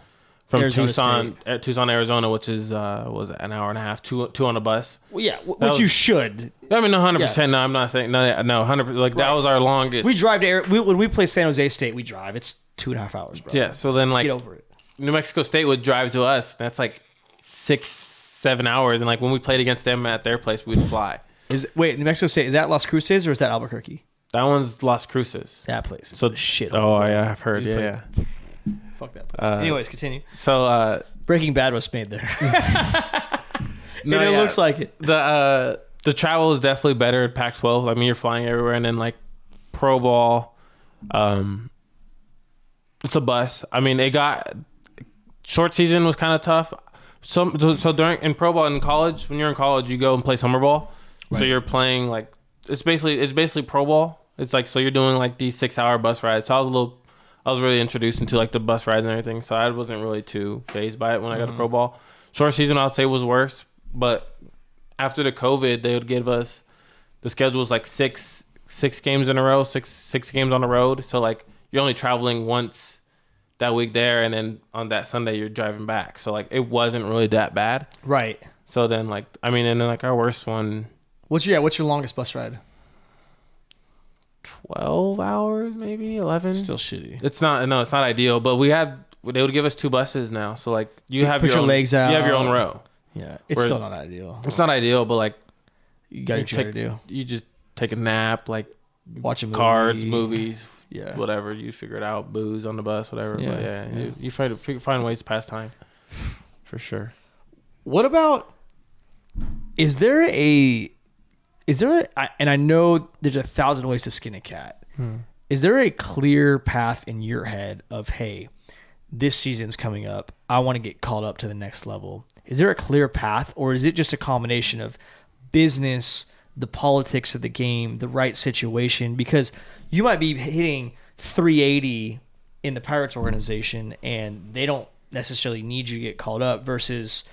from Tucson, Arizona, which is was an hour and a half, two on a bus. Well, yeah, which you should. I mean, 100%. No, I'm not saying no, 100%. Like that was our longest. We drive to when we play San Jose State. We drive. It's 2.5 hours, bro. Yeah. So then, like, get over it. New Mexico State would drive to us. That's like 6-7 hours, and like when we played against them at their place, we'd fly. New Mexico State, is that Las Cruces or is that Albuquerque? That one's Las Cruces. That place. Is So the shit. Oh yeah, I've heard. Yeah. Fuck that place. Anyways, continue. So Breaking Bad was made there. no, and it looks like it. The travel is definitely better at Pac-12. I mean, you're flying everywhere, and then like pro ball, it's a bus. I mean, it got short season was kind of tough. So in pro ball in college, when you're in college, you go and play summer ball. Right. So you're playing like it's basically pro ball. It's like so you're doing like these 6-hour bus rides. So I was really introduced into like the bus rides and everything. So I wasn't really too fazed by it when I got to pro ball. Short season, I'd say was worse, but after the COVID, they would give us the schedule was like six games in a row, six games on the road. So like you're only traveling once that week there, and then on that Sunday you're driving back. So like it wasn't really that bad. Right. So then like I mean, and then like our worst one. What's your longest bus ride? 12 hours, maybe 11. Still shitty. It's not ideal, but they would give us 2 buses now. So like you have put your own, legs out. You have your own row. Yeah, it's still not ideal. It's not ideal, but like you got what you got to do. You just take a nap, like watch a movie. Cards, movies, yeah, whatever. You figure it out, booze on the bus, whatever. Yeah, but yeah. You find ways to pass time, for sure. What about? Is there and I know there's 1,000 ways to skin a cat. Is there a clear path in your head of, hey, this season's coming up, I want to get called up to the next level? Is there a clear path, or is it just a combination of business, the politics of the game, the right situation? Because you might be hitting 380 in the Pirates organization and they don't necessarily need you to get called up versus,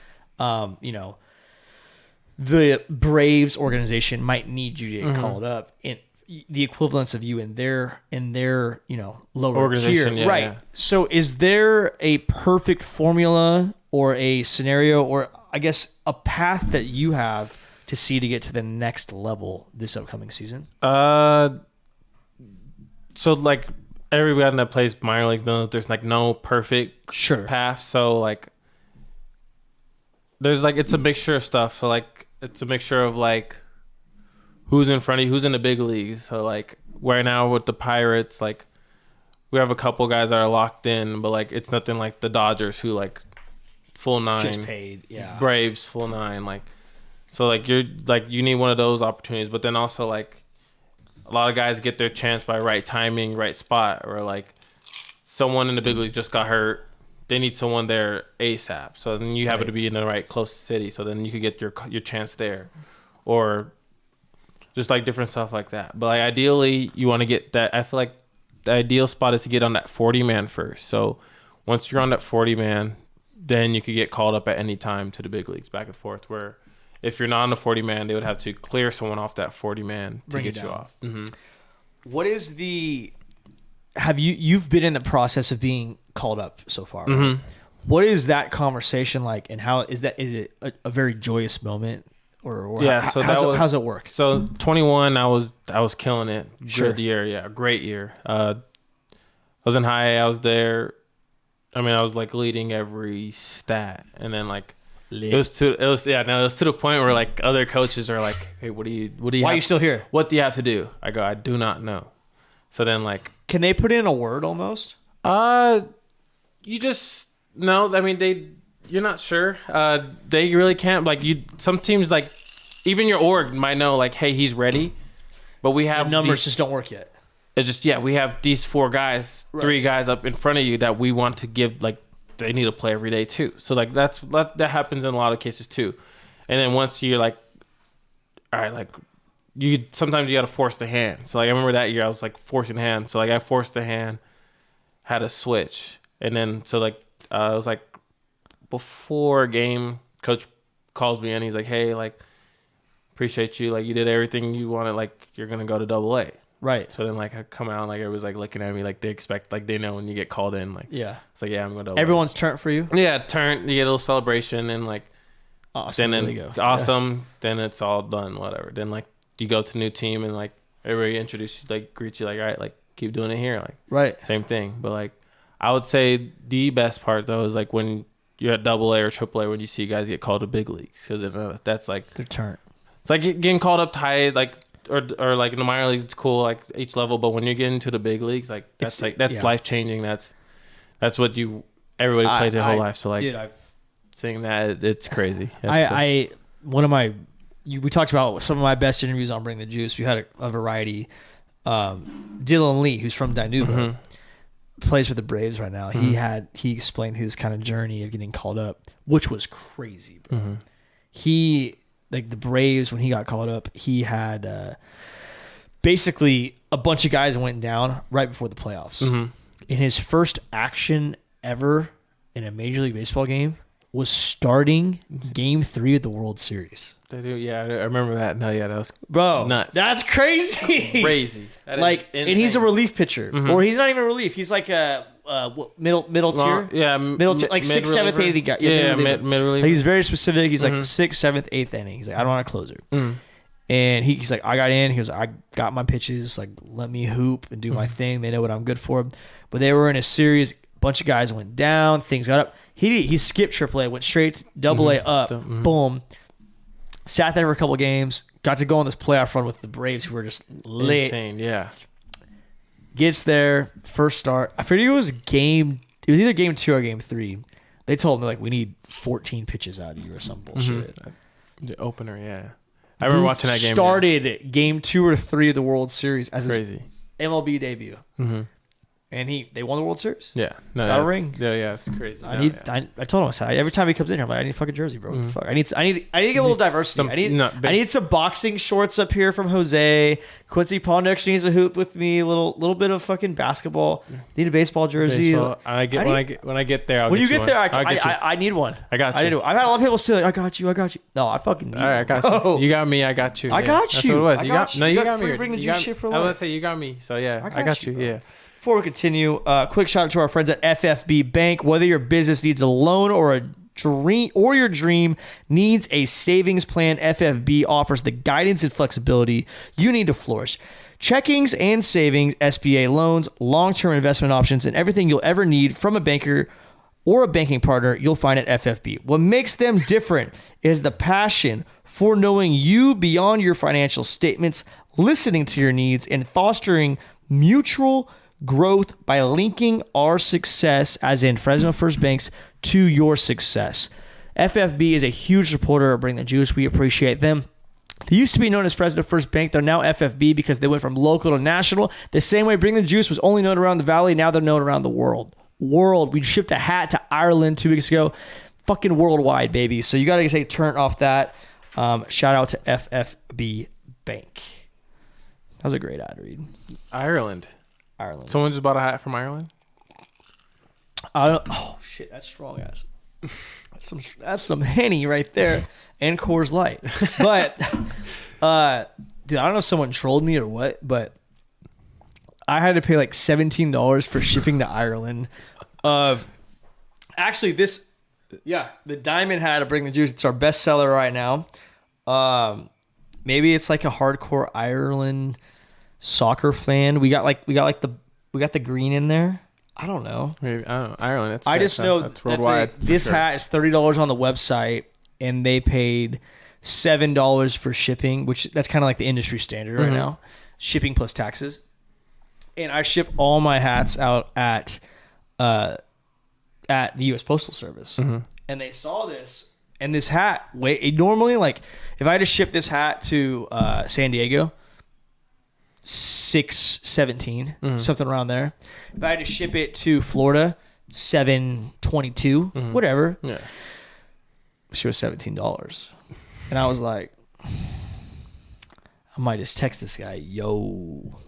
the Braves organization might need you to get called up in the equivalence of you in their lower organization, tier. Right. Yeah. So is there a perfect formula or a scenario or I guess a path that you have to see to get to the next level this upcoming season? So like everybody that plays minor leagues knows there's like no perfect path. So like there's like it's a mixture of stuff. So like it's a mixture of like who's in front of you, who's in the big leagues. So like right now with the Pirates, like we have a couple guys that are locked in, but like it's nothing like the Dodgers who like full 9 just paid, yeah. Braves full 9, like so like you're like you need one of those opportunities, but then also like a lot of guys get their chance by right timing, right spot, or like someone in the big leagues just got hurt. They need someone there ASAP. So then you happen to be in the right close city. So then you could get your chance there, or just like different stuff like that. But like ideally, you want to get that. I feel like the ideal spot is to get on that 40-man first. So once you're on that 40-man, then you could get called up at any time to the big leagues, back and forth. Where if you're not on the 40-man, they would have to clear someone off that 40-man to get you off. Mm-hmm. What is the? You've been in the process of being called up so far, right? What is that conversation like, and how is that? Is it a very joyous moment, or Yeah, so how's it work? So 21, I was killing it. Sure. Good year, yeah, great year. I was in high A, I was there. I mean, I was like leading every stat, and then like it was to the point where like other coaches are like, hey, what do you Why are you still here? What do you have to do? I go, I do not know. So then like, can they put in a word almost? You just no. I mean, you're not sure. They really can't. Like some teams like even your org might know like, hey, he's ready, but we have the numbers just don't work yet. It's just we have these 4 guys, 3 guys up in front of you that we want to give like they need to play every day too. So like that happens in a lot of cases too. And then once you're like, all right, like sometimes you got to force the hand. So like I remember that year I was like forcing hand. So like I forced the hand, had a switch, and then so like it was like before a game, coach calls me in. He's like, hey, like appreciate you, like you did everything you wanted, like you're gonna go to AA. Right. So then, like, I come out, like, everybody's, like, looking at me, like, they expect, like, they know when you get called in, like, yeah. It's like, yeah, I'm going to. Everyone's turned for you? Yeah, turn, you get a little celebration, and, like, awesome. Then awesome, then it's all done, whatever. Then, like, you go to a new team, and, like, everybody introduces you, like, greets you, like, all right, like, keep doing it here, like, right. Same thing. But, like, I would say the best part, though, is, like, when you're at AA or AAA, when you see guys get called to big leagues, because that's, like, their turn. It's like getting called up high, like, or like in the minor leagues, it's cool, like each level. But when you get into the big leagues, like that's life changing. That's what everybody plays their whole life. So like, dude, seeing that, it's crazy. We talked about some of my best interviews on Bring the Juice. We had a variety. Dylan Lee, who's from Dinuba, plays for the Braves right now. He explained his kind of journey of getting called up, which was crazy, bro. Like the Braves, when he got called up, he had basically a bunch of guys went down right before the playoffs. In his first action ever in a Major League Baseball game was starting Game 3 of the World Series. They do, yeah. I remember that. No, yeah, that was nuts. That's crazy. Crazy. That like, and he's a relief pitcher, or he's not even a relief. He's like a middle tier. Yeah, middle tier, like 6th, 7th, 8th guy. Yeah, mid reliever. Like, he's very specific. He's like 6th, 7th, 8th inning. He's like, I don't want a closer. And he's like, I got in. He goes, I got my pitches. Like, let me hoop and do my thing. They know what I'm good for. But they were in a series. Bunch of guys went down. Things got up. He skipped AAA, went straight to AA up. Boom. Sat there for a couple of games. Got to go on this playoff run with the Braves, who were just lit. Insane, yeah. Gets there, first start. I forget it was either game 2 or game 3. They told me, like, we need 14 pitches out of you or some bullshit. The opener, yeah. I remember watching that game. Started game 2 or 3 of the World Series as his MLB debut. And they won the World Series. Yeah, no, got a ring. Yeah, it's crazy. I told him, I said, every time he comes in here, I'm like, I need a fucking jersey, bro. What the fuck? I need to get a little diversity. I need some boxing shorts up here from Jose. Quincy Pondexter needs a hoop with me. A little bit of fucking basketball. Need a baseball jersey. When I get there, when you get there, I need one. I got you. I've had a lot of people say, like, I got you. No, I fucking need one. All right, I got you. You got me. I got you. I got you. That's what it was. You got me. Bring the juice shit for life. I was gonna say you got me. So yeah, I got you. Yeah. Before we continue, quick shout out to our friends at FFB Bank. Whether your business needs a loan or your dream needs a savings plan, FFB offers the guidance and flexibility you need to flourish. Checkings and savings, SBA loans, long-term investment options, and everything you'll ever need from a banker or a banking partner, you'll find at FFB. What makes them different is the passion for knowing you beyond your financial statements, listening to your needs, and fostering mutual growth by linking our success, as in Fresno First Banks, to your success. FFB is a huge supporter of Bring the Juice. We appreciate them. They used to be known as Fresno First Bank. They're now FFB because they went from local to national. The same way Bring the Juice was only known around the valley, now they're known around the world. We shipped a hat to Ireland 2 weeks ago. Fucking worldwide, baby. So you got to say turn off that. Shout out to FFB Bank. That was a great ad read. Ireland. Someone just bought a hat from Ireland? Oh, shit. That's strong ass. That's some Henny right there. And Coors Light. But, dude, I don't know if someone trolled me or what, but I had to pay like $17 for shipping to Ireland. Actually, the Diamond hat to Bring the Juice. It's our best seller right now. Maybe it's like a hardcore Ireland soccer fan. We got the green in there. I don't know. Maybe, I don't know. Ireland. I just know that's worldwide. This hat is $30 on the website, and they paid $7 for shipping, which that's kind of like the industry standard right now. Shipping plus taxes. And I ship all my hats out at the U.S. Postal Service, and they saw this. And this hat, normally, like, if I had to ship this hat to San Diego, $6.17, something around there. If I had to ship it to Florida, $7.22, whatever. Yeah. She was $17, and I was like, I might just text this guy, yo.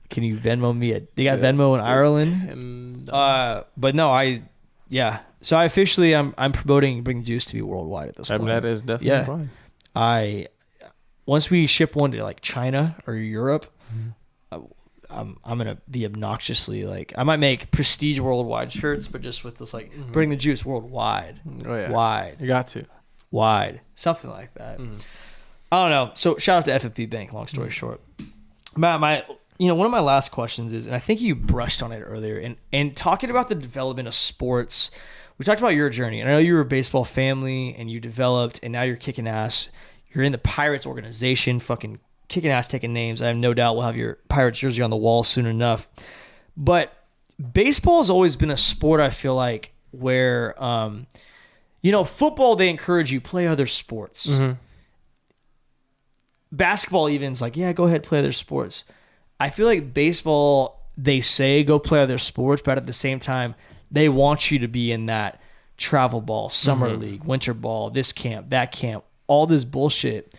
Can you Venmo me? They got Venmo in Ireland, but no, So I officially, I'm promoting Bring the Juice to be worldwide at this point. That is definitely fine. Once we ship one to like China or Europe, I'm gonna be obnoxiously like, I might make prestige worldwide shirts, but just with this like Bring the Juice worldwide, wide. You got to wide, something like that. I don't know. So shout out to FFP Bank. Long story short, Matt, one of my last questions is, and I think you brushed on it earlier, and talking about the development of sports. We talked about your journey, and I know you were a baseball family, and you developed, and now you're kicking ass. You're in the Pirates organization, fucking kicking ass, taking names. I have no doubt we'll have your Pirates jersey on the wall soon enough. But baseball has always been a sport, I feel like, where, football, they encourage you, play other sports. Basketball even is like, yeah, go ahead, play other sports. I feel like baseball, they say go play other sports, but at the same time, they want you to be in that travel ball, summer league, winter ball, this camp, that camp, all this bullshit.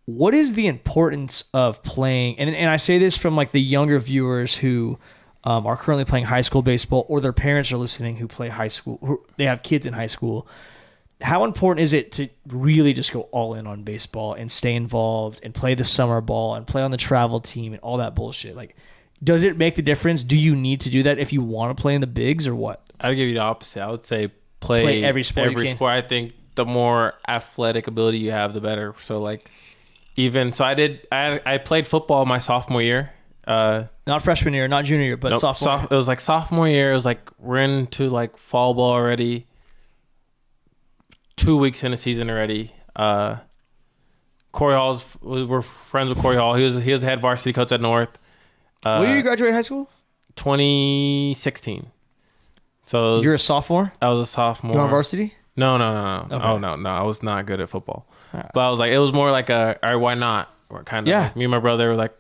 What is the importance of playing? And I say this from like the younger viewers who are currently playing high school baseball, or their parents are listening who play high school, they have kids in high school. How important is it to really just go all in on baseball and stay involved and play the summer ball and play on the travel team and all that bullshit? Like, does it make the difference? Do you need to do that if you want to play in the bigs, or what? I'd give you the opposite. I would say play every sport. I think the more athletic ability you have, the better. So like, I played football my sophomore year. Not freshman year, not junior year, but sophomore. It was like sophomore year. It was like we're into like fall ball already. 2 weeks in the season already. Corey we're friends with Corey Hall. He was the head varsity coach at North. When did you graduate high school? 2016. So you're a sophomore? I was a sophomore. You on varsity? No. Okay. Oh no. I was not good at football. Right. But I was like, it was more like all right, why not? Or kind of like me and my brother were like,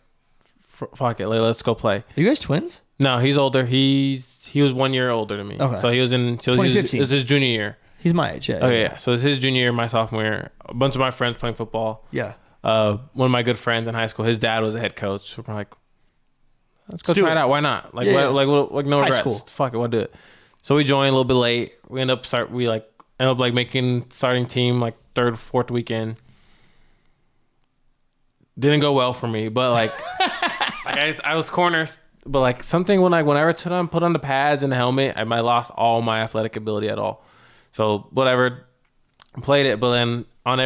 fuck it, let's go play. Are you guys twins? No, he's older. He was 1 year older than me. Okay. So he was in 2015. It was his junior year. He's my age, yeah. Okay, yeah. So it's his junior year, my sophomore year. A bunch of my friends playing football. Yeah. One of my good friends in high school, his dad was a head coach. So we're like, let's go try it out. Why not? Like, no regrets. High school. Fuck it, we'll do it. So we joined a little bit late. We end up making starting team like third, fourth weekend. Didn't go well for me, but like, I was corners. But like something when I put on the pads and the helmet, I lost all my athletic ability at all. So whatever, played it, but then on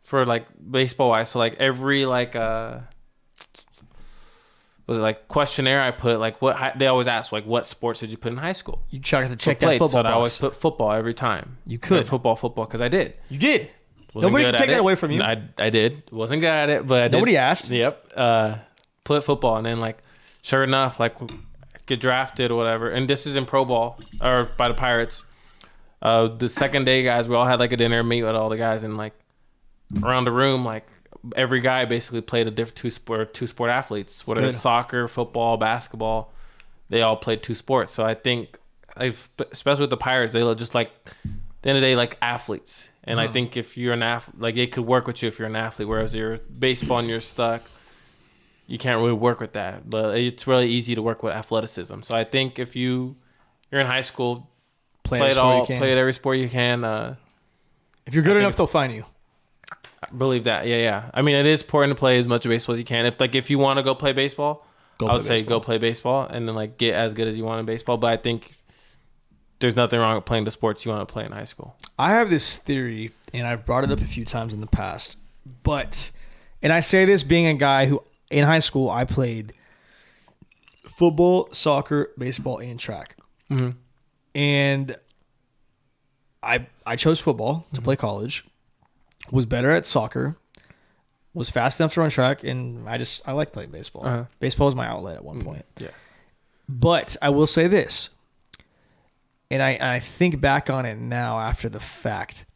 for like baseball wise, so like every like was it like questionnaire I put, like they always ask like what sports did you put in high school? You try to check that football box. So I always put football every time. You could football because I did. You did. Nobody can take that away from you. I did. Wasn't good at it, but nobody asked. Yep. Put football, and then like sure enough, like get drafted or whatever. And this is in pro ball or by the Pirates. The second day, guys, we all had like a dinner, meet with all the guys, and like around the room, like every guy basically played a different two sport athletes, whether it's soccer, football, basketball. They all played two sports. So I think, especially with the Pirates, they look just like at the end of the day like athletes. And I think if you're an athlete, like it could work with you if you're an athlete. Whereas you're baseball and you're stuck, you can't really work with that. But it's really easy to work with athleticism. So I think if you're in high school, play it every sport you can. If you're good enough, they'll find you. I believe that. Yeah. I mean, it is important to play as much baseball as you can. If you want to go play baseball, I would say go play baseball and then like get as good as you want in baseball. But I think there's nothing wrong with playing the sports you want to play in high school. I have this theory, and I've brought it up a few times in the past, and I say this being a guy who, in high school, I played football, soccer, baseball, and track. Mm-hmm. And I chose football to play college, was better at soccer, was fast enough to run track, and I like playing baseball. Uh-huh. Baseball was my outlet at one point. Yeah. But I will say this, and I think back on it now after the fact.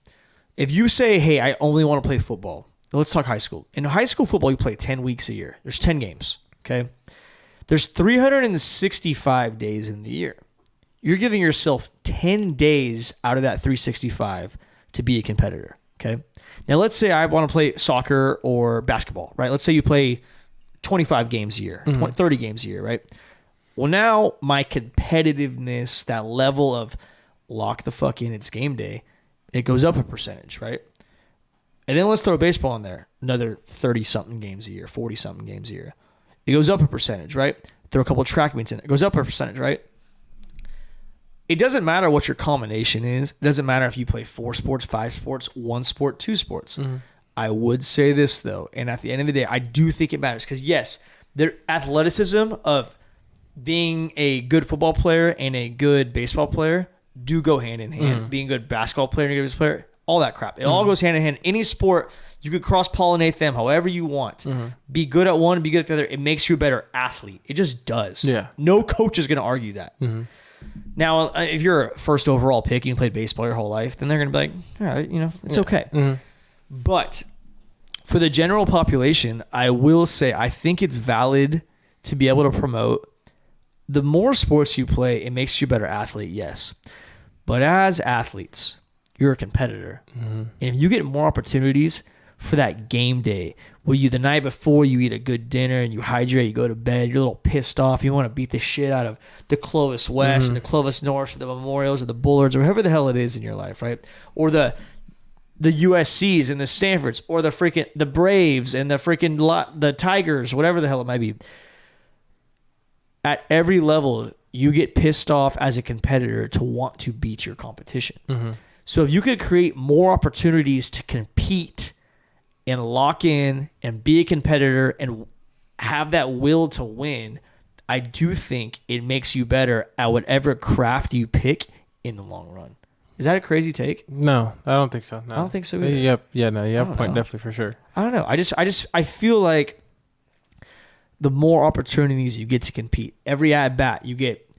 If you say, hey, I only want to play football, let's talk high school. In high school football, you play 10 weeks a year. There's 10 games, okay? There's 365 days in the year. You're giving yourself 10 days out of that 365 to be a competitor, okay? Now, let's say I want to play soccer or basketball, right? Let's say you play 25 games a year, 30 games a year, right? Well, now my competitiveness, that level of lock the fuck in, it's game day, it goes up a percentage, right? And then let's throw baseball in there, another 30-something games a year, 40-something games a year. It goes up a percentage, right? Throw a couple of track meets in there, it goes up a percentage, right? It doesn't matter what your combination is. It doesn't matter if you play 4 sports, 5 sports, 1 sport, 2 sports. Mm-hmm. I would say this, though, and at the end of the day, I do think it matters because, yes, their athleticism of being a good football player and a good baseball player do go hand in hand. Mm-hmm. Being a good basketball player and a good baseball player, all that crap. It all goes hand in hand. Any sport, you could cross-pollinate them however you want. Mm-hmm. Be good at one, be good at the other. It makes you a better athlete. It just does. Yeah. No coach is going to argue that. Mm-hmm. Now, if you're a first overall pick and you played baseball your whole life, then they're going to be like, all right, it's okay. Mm-hmm. But for the general population, I will say I think it's valid to be able to promote the more sports you play, it makes you a better athlete, yes. But as athletes, you're a competitor. Mm-hmm. And if you get more opportunities for that game day, where you the night before you eat a good dinner and you hydrate, you go to bed, you're a little pissed off, you want to beat the shit out of the Clovis West and the Clovis North or the Memorials or the Bullards or whoever the hell it is in your life, right? Or the USCs and the Stanfords or the Braves and the Tigers, whatever the hell it might be. At every level, you get pissed off as a competitor to want to beat your competition. Mm-hmm. So if you could create more opportunities to compete and lock in and be a competitor and have that will to win, I do think it makes you better at whatever craft you pick in the long run. Is that a crazy take? No, I don't think so. No. I don't think so either. You have a point definitely for sure. I don't know. I feel like the more opportunities you get to compete, every at bat you get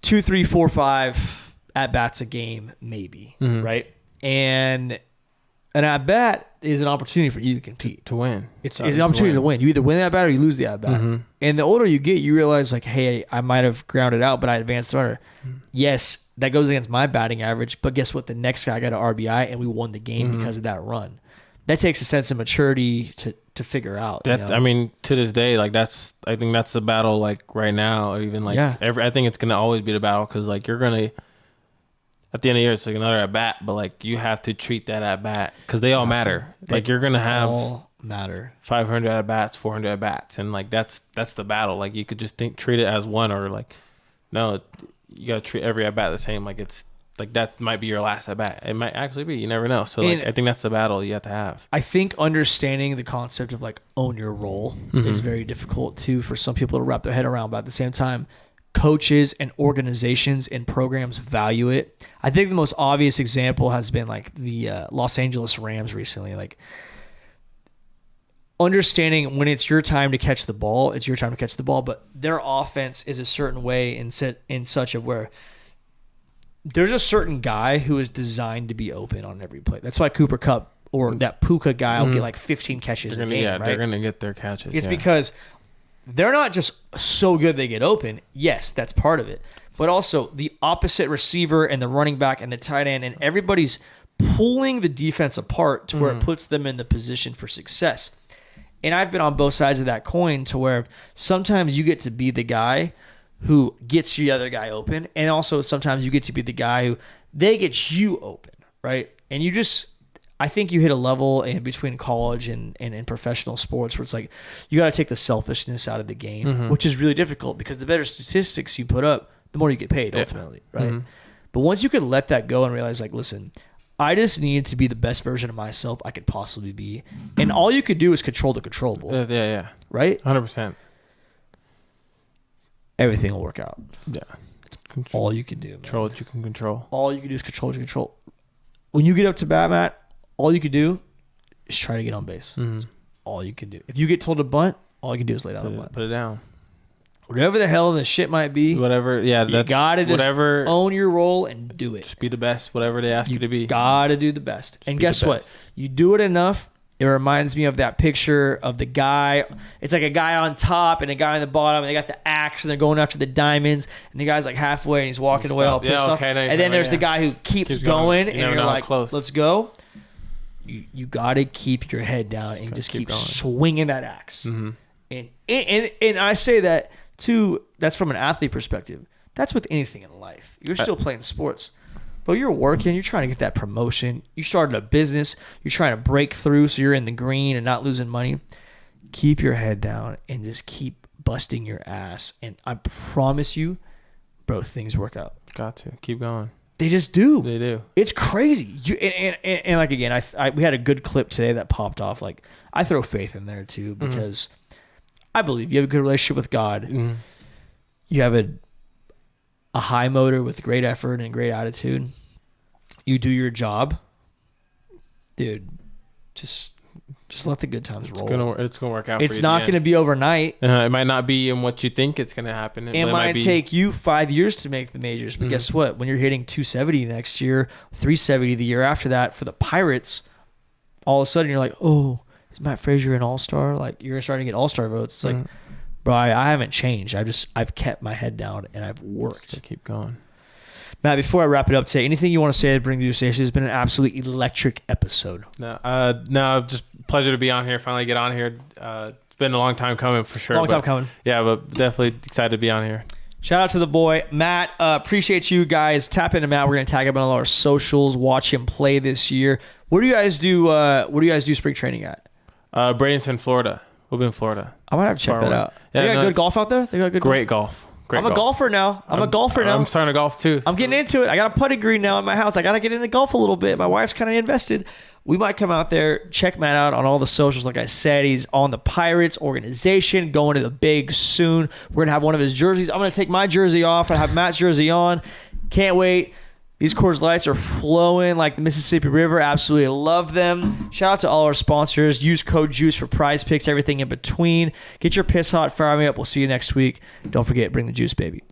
2, 3, 4, 5 at bats a game, maybe, right? And an at bat is an opportunity for you to compete, to win. It's an opportunity to win. You either win the at bat or you lose the at bat. Mm-hmm. And the older you get, you realize like, hey, I might have grounded out, but I advanced the runner. Mm-hmm. Yes, that goes against my batting average, but guess what? The next guy got an RBI and we won the game because of that run. That takes a sense of maturity to figure out. That, I mean, to this day, like I think that's the battle. Like right now, or even like I think it's gonna always be the battle because like you're gonna at the end of the year it's like another at bat, but like you have to treat that at bat because they all matter. Like you're gonna have all matter 500 at bats, 400 at bats, and like that's the battle. Like you could just treat it as one, or like no, you gotta treat every at bat the same. Like it's. Like that might be your last at bat. It might actually be. You never know. So like, I think that's the battle you have to have. I think understanding the concept of like own your role is very difficult too for some people to wrap their head around. But at the same time, coaches and organizations and programs value it. I think the most obvious example has been like the Los Angeles Rams recently. Like understanding when it's your time to catch the ball, it's your time to catch the ball. But their offense is a certain way in such a where there's a certain guy who is designed to be open on every play. That's why Cooper Kupp or that Puka guy will get like 15 catches a game, right? They're going to get their catches. It's because they're not just so good they get open. Yes, that's part of it. But also the opposite receiver and the running back and the tight end and everybody's pulling the defense apart to where it puts them in the position for success. And I've been on both sides of that coin to where sometimes you get to be the guy who gets the other guy open, and also sometimes you get to be the guy who they get you open, right? And you just, I think you hit a level in between college and in professional sports where it's like you got to take the selfishness out of the game, which is really difficult because the better statistics you put up, the more you get paid ultimately, right? But once you could let that go and realize, like, listen, I just need to be the best version of myself I could possibly be. And all you could do is control the controllable. Yeah. Right? 100%. Everything will work out. Yeah. All you can do, man. Control what you can control. All you can do is control what you control. When you get up to bat, Matt, all you can do is try to get on base. That's all you can do. If you get told to bunt, all you can do is lay down a bunt. Put it down. Whatever the hell the shit might be, Whatever, yeah, you that's gotta just whatever. own your role and do it. Just be the best, whatever they ask you to be. Gotta do the best. And be guess the what? best. You do it enough, it reminds me of that picture of the guy. It's like a guy on top and a guy on the bottom, and they got the axe and they're going after the diamonds, and the guy's like halfway and he's walking away all pissed off. And then there's the guy who keeps going, and you're like, close. Let's go. You gotta keep your head down and just keep swinging that axe. And I say that too. That's from an athlete perspective. That's with anything in life. You're still playing sports, but you're working. You're trying to get that promotion. You started a business. You're trying to break through, so you're in the green and not losing money. Keep your head down and just keep busting your ass. And I promise you, bro, things work out. Got to keep going. They just do. They do. It's crazy. And like, again, we had a good clip today that popped off. Like, I throw faith in there too, because I believe you have a good relationship with God. You have a high motor with great effort and great attitude. You do your job, dude. Just let the good times roll. It's gonna work out. It's not going to be overnight. It might not be in what you think it's going to happen. It might take you 5 years to make the majors. But guess what? When you're hitting 270 next year, 370 the year after that for the Pirates, all of a sudden you're like, oh, is Matt Frazier an all-star? Like, you're starting to get all-star votes. It's like, bro, I haven't changed. I've kept my head down and I've worked. So keep going. Matt, before I wrap it up today, anything you want to say to bring to your station? It's been an absolutely electric episode. No, just pleasure to be on here. Finally get on here. It's been a long time coming for sure. Long time coming. Yeah, but definitely excited to be on here. Shout out to the boy, Matt. Appreciate you guys. Tap into Matt. We're gonna tag him on all our socials. Watch him play this year. Where do you guys do? Where do you guys do spring training at? Bradenton, Florida. We'll be in Florida. I might have to check that out. Yeah, they got good golf out there. They got good. Great golf. I'm a golfer now. I'm starting to golf too. I'm getting into it. I got a putting green now in my house. I got to get into golf a little bit. My wife's kind of invested. We might come out there, check Matt out on all the socials. Like I said, he's on the Pirates organization, going to the big soon. We're going to have one of his jerseys. I'm going to take my jersey off and have Matt's jersey on. Can't wait. These Coors Lights are flowing like the Mississippi River. Absolutely love them. Shout out to all our sponsors. Use code JUICE for prize picks, everything in between. Get your piss hot, fire me up. We'll see you next week. Don't forget, bring the juice, baby.